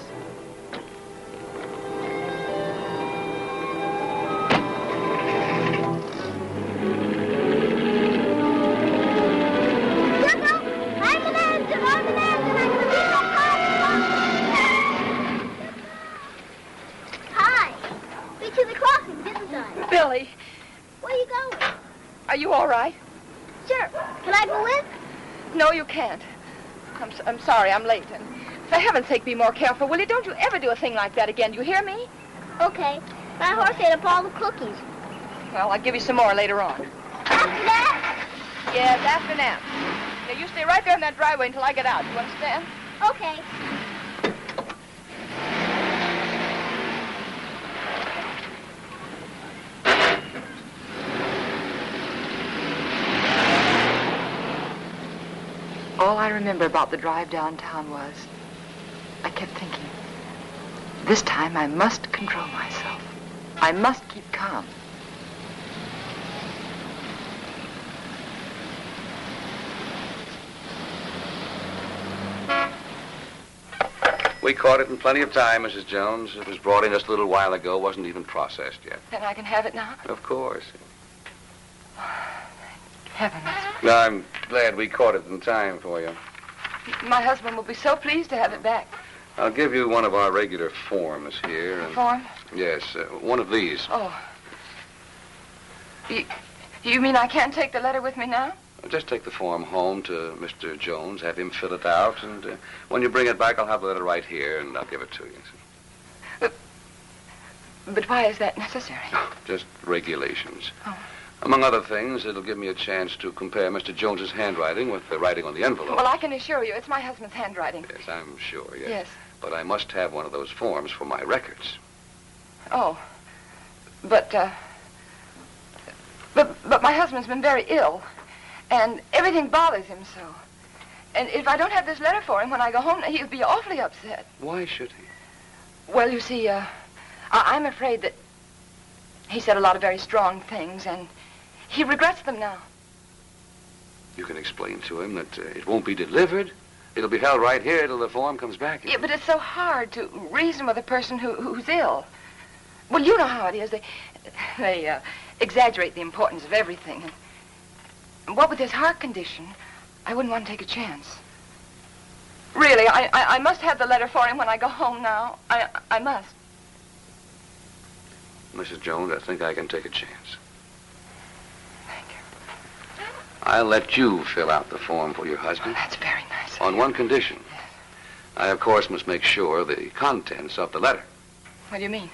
Hi. Be to the crossing, didn't I? Billy. Where are you going? Are you all right? Sure. Can I go with? No, you can't. I'm sorry, I'm late. And for heaven's sake, be more careful, will you? Don't you ever do a thing like that again. Do you hear me? Okay. My horse ate up all the cookies. Well, I'll give you some more later on. After that? Yes, after nap. Now, you stay right there in that driveway until I get out. You understand? Okay. All I remember about the drive downtown was, I kept thinking, this time I must control myself. I must keep calm. We caught it in plenty of time, Mrs. Jones. It was brought in just a little while ago. Wasn't even processed yet. Then I can have it now? Of course. Heaven, that's... No, I'm glad we caught it in time for you. My husband will be so pleased to have it back. I'll give you one of our regular forms here. Form? Yes, one of these. Oh. You mean I can't take the letter with me now? Just take the form home to Mr. Jones, have him fill it out, and when you bring it back, I'll have the letter right here, and I'll give it to you. But why is that necessary? Just regulations. Oh. Among other things, it'll give me a chance to compare Mr. Jones's handwriting with the writing on the envelope. Well, I can assure you it's my husband's handwriting. Yes, I'm sure, yes. Yes. But I must have one of those forms for my records. Oh. But my husband's been very ill, and everything bothers him so. And if I don't have this letter for him when I go home, he'll be awfully upset. Why should he? Well, you see, I'm afraid that he said a lot of very strong things, and he regrets them now. You can explain to him that it won't be delivered. It'll be held right here till the form comes back. Yeah, but it's so hard to reason with a person who's ill. Well, you know how it is. They exaggerate the importance of everything. And what with his heart condition, I wouldn't want to take a chance. Really, I must have the letter for him when I go home now. I must. Mrs. Jones, I think I can take a chance. Thank you. I'll let you fill out the form for your husband. Oh, that's very nice. On one condition. Yes. I, of course, must make sure the contents of the letter. What do you mean?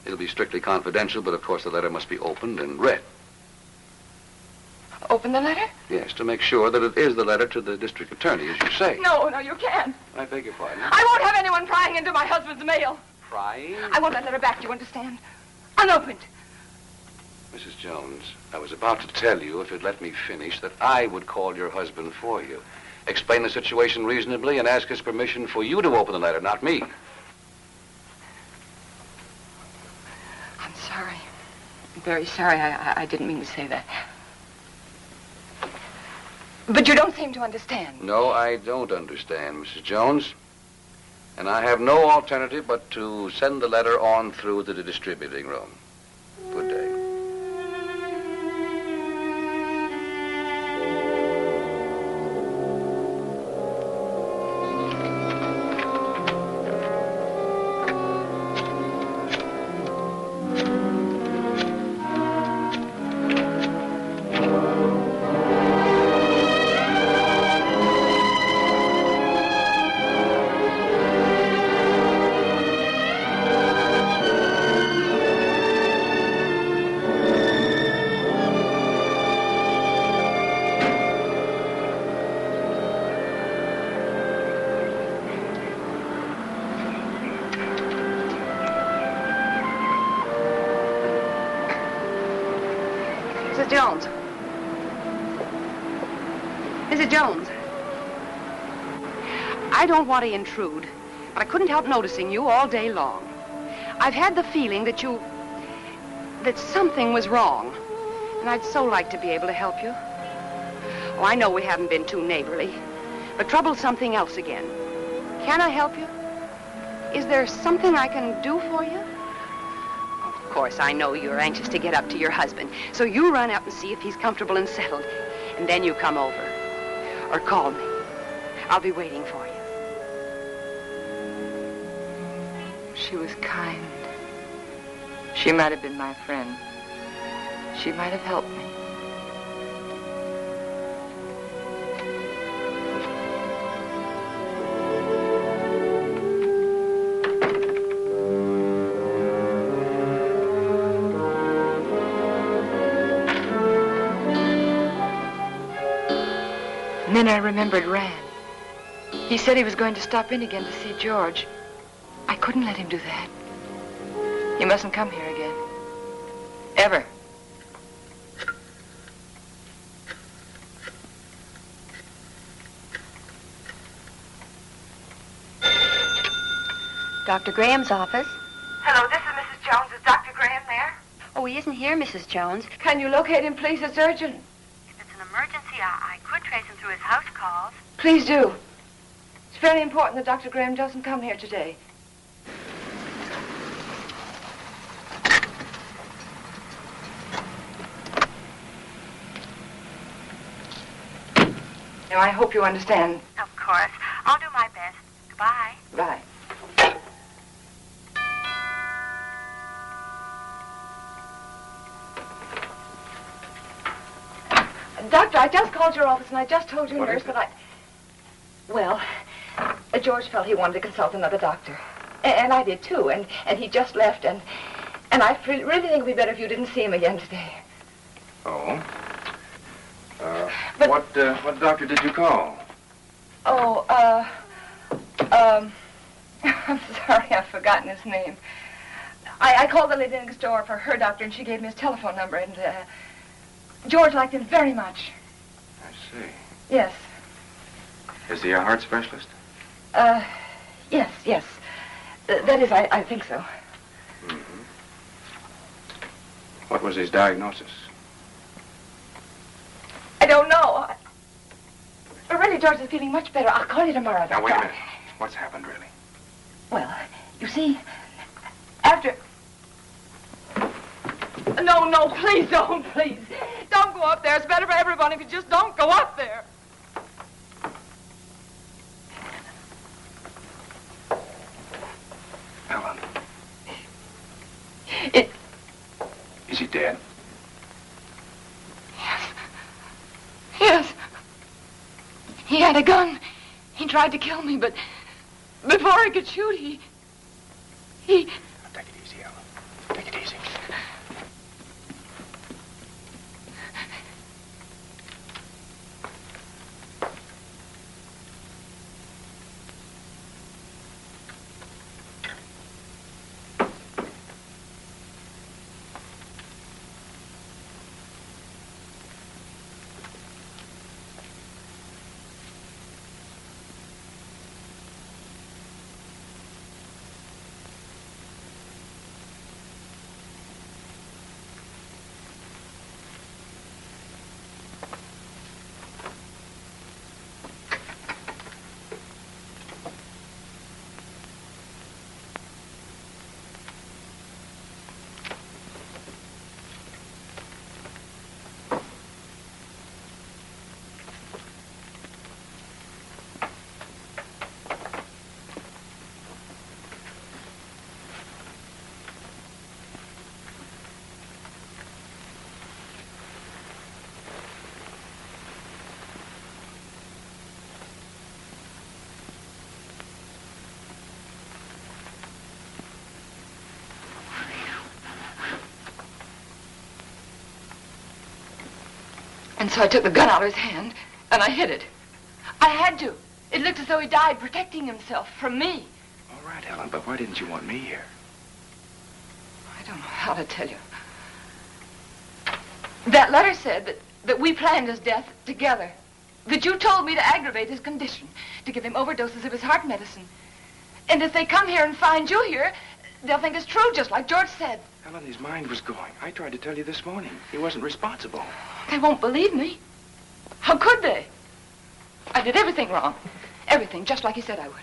It'll be strictly confidential, but of course the letter must be opened and read. Open the letter? Yes, to make sure that it is the letter to the district attorney, as you say. No, you can't. I beg your pardon. I won't have anyone prying into my husband's mail. Prying? I want that letter back, do you understand? Unopened. Mrs. Jones, I was about to tell you, if you'd let me finish, that I would call your husband for you. Explain the situation reasonably and ask his permission for you to open the letter, not me. I'm sorry. I'm very sorry. I didn't mean to say that. But you don't seem to understand. No, I don't understand, Mrs. Jones. And I have no alternative but to send the letter on through to the distributing room. Good day. Mrs. Jones. Mrs. Jones. I don't want to intrude, but I couldn't help noticing you all day long. I've had the feeling that something was wrong, and I'd so like to be able to help you. Oh, I know we haven't been too neighborly, but trouble's something else again. Can I help you? Is there something I can do for you? Of course, I know you're anxious to get up to your husband, so you run up and see if he's comfortable and settled, and then you come over. Or call me. I'll be waiting for you. She was kind. She might have been my friend. She might have helped me. And then I remembered Rand. He said he was going to stop in again to see George. I couldn't let him do that. He mustn't come here again. Ever. Dr. Graham's office. Hello, this is Mrs. Jones. Is Dr. Graham there? Oh, he isn't here, Mrs. Jones. Can you locate him, please? It's urgent. If it's an emergency, I could trace him through his house calls. Please do. It's very important that Dr. Graham doesn't come here today. Now, I hope you understand. Of course. I'll do my best. Goodbye. Bye. Doctor, I just called your office and I just told your nurse that Well, George felt he wanted to consult another doctor. And I did too, and he just left, and I really think it'd be better if you didn't see him again today. Oh? What doctor did you call? Oh, I'm sorry, I've forgotten his name. I called the lady next door for her doctor, and she gave me his telephone number, and George liked him very much. I see. Yes. Is he a heart specialist? Yes. That is, I think so. Mm-hmm. What was his diagnosis? I don't know. Really, George is feeling much better. I'll call you tomorrow. Now, wait a minute. What's happened, really? Well, you see, after... No, please don't, please. Don't go up there. It's better for everyone if you just don't go up there. Ellen. Is he dead? Yes. He had a gun. He tried to kill me, but before he could shoot, he... Take it easy, Ellen. Take it easy. And so I took the gun out of his hand, and I hid it. I had to. It looked as though he died protecting himself from me. All right, Ellen, but why didn't you want me here? I don't know how to tell you. That letter said that we planned his death together. That you told me to aggravate his condition, to give him overdoses of his heart medicine. And if they come here and find you here, they'll think it's true, just like George said. Ellen, his mind was going. I tried to tell you this morning. He wasn't responsible. They won't believe me. How could they? I did everything wrong. Everything, just like he said I would.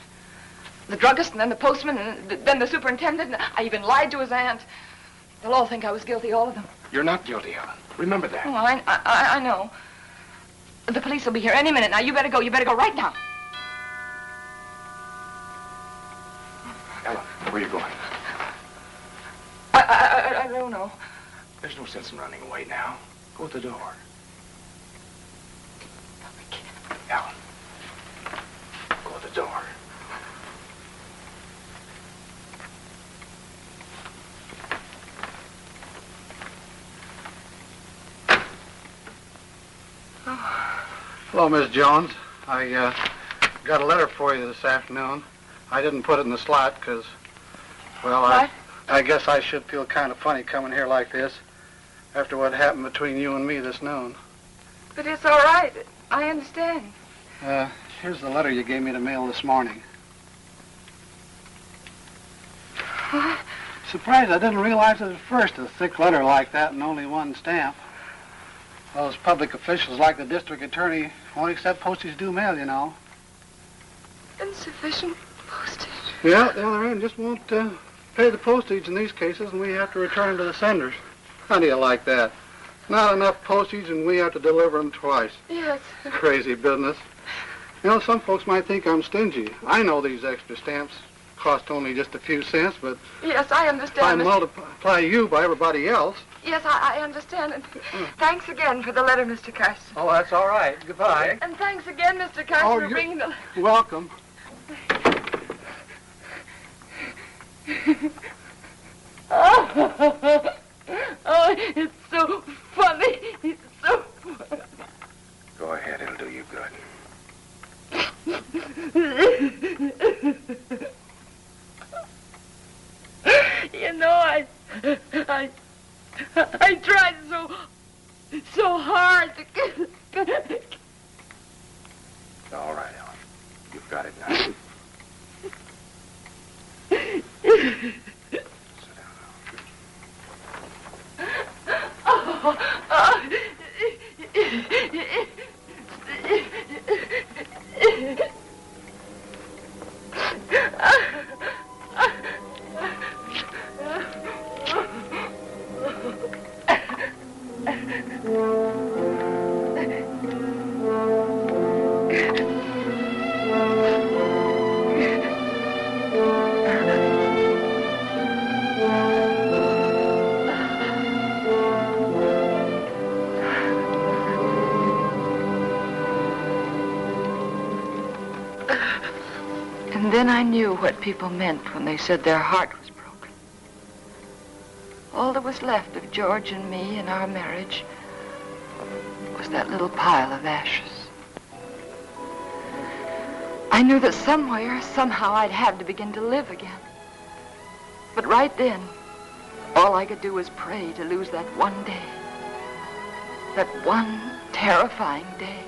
The druggist, and then the postman, and then the superintendent. And I even lied to his aunt. They'll all think I was guilty, all of them. You're not guilty, Ellen. Remember that. Oh, I know. The police will be here any minute. Now, you better go. You better go right now. Ellen, where are you going? I don't know. There's no sense in running away now. Go at the door. Ellen, go at the door. Hello, Miss Jones. I got a letter for you this afternoon. I didn't put it in the slot because, well, I guess I should feel kind of funny coming here like this after what happened between you and me this noon. But it's all right. I understand. Here's the letter you gave me to mail this morning. What? Surprised I didn't realize it at first, a thick letter like that and only one stamp. Those public officials like the district attorney won't accept postage due mail, you know. Insufficient postage? Yeah, the other end just won't pay the postage in these cases, and we have to return them to the senders. How do you like that? Not enough postage, and we have to deliver them twice. Yes. Crazy business. You know, some folks might think I'm stingy. I know these extra stamps cost only just a few cents, but Yes, I if I understand. multiply you by everybody else... Yes, I understand. And thanks again for the letter, Mr. Carson. Oh, that's all right. Goodbye. And thanks again, Mr. Carson, for bringing the... Welcome. Oh, it's so funny. It's so funny. Go ahead, it'll do you good. You know, I tried so hard to get... All right, Ellen. You've got it now. And then I knew what people meant when they said their heart was broken. All that was left of George and me and our marriage was that little pile of ashes. I knew that somewhere, somehow, I'd have to begin to live again. But right then, all I could do was pray to lose that one day. That one terrifying day.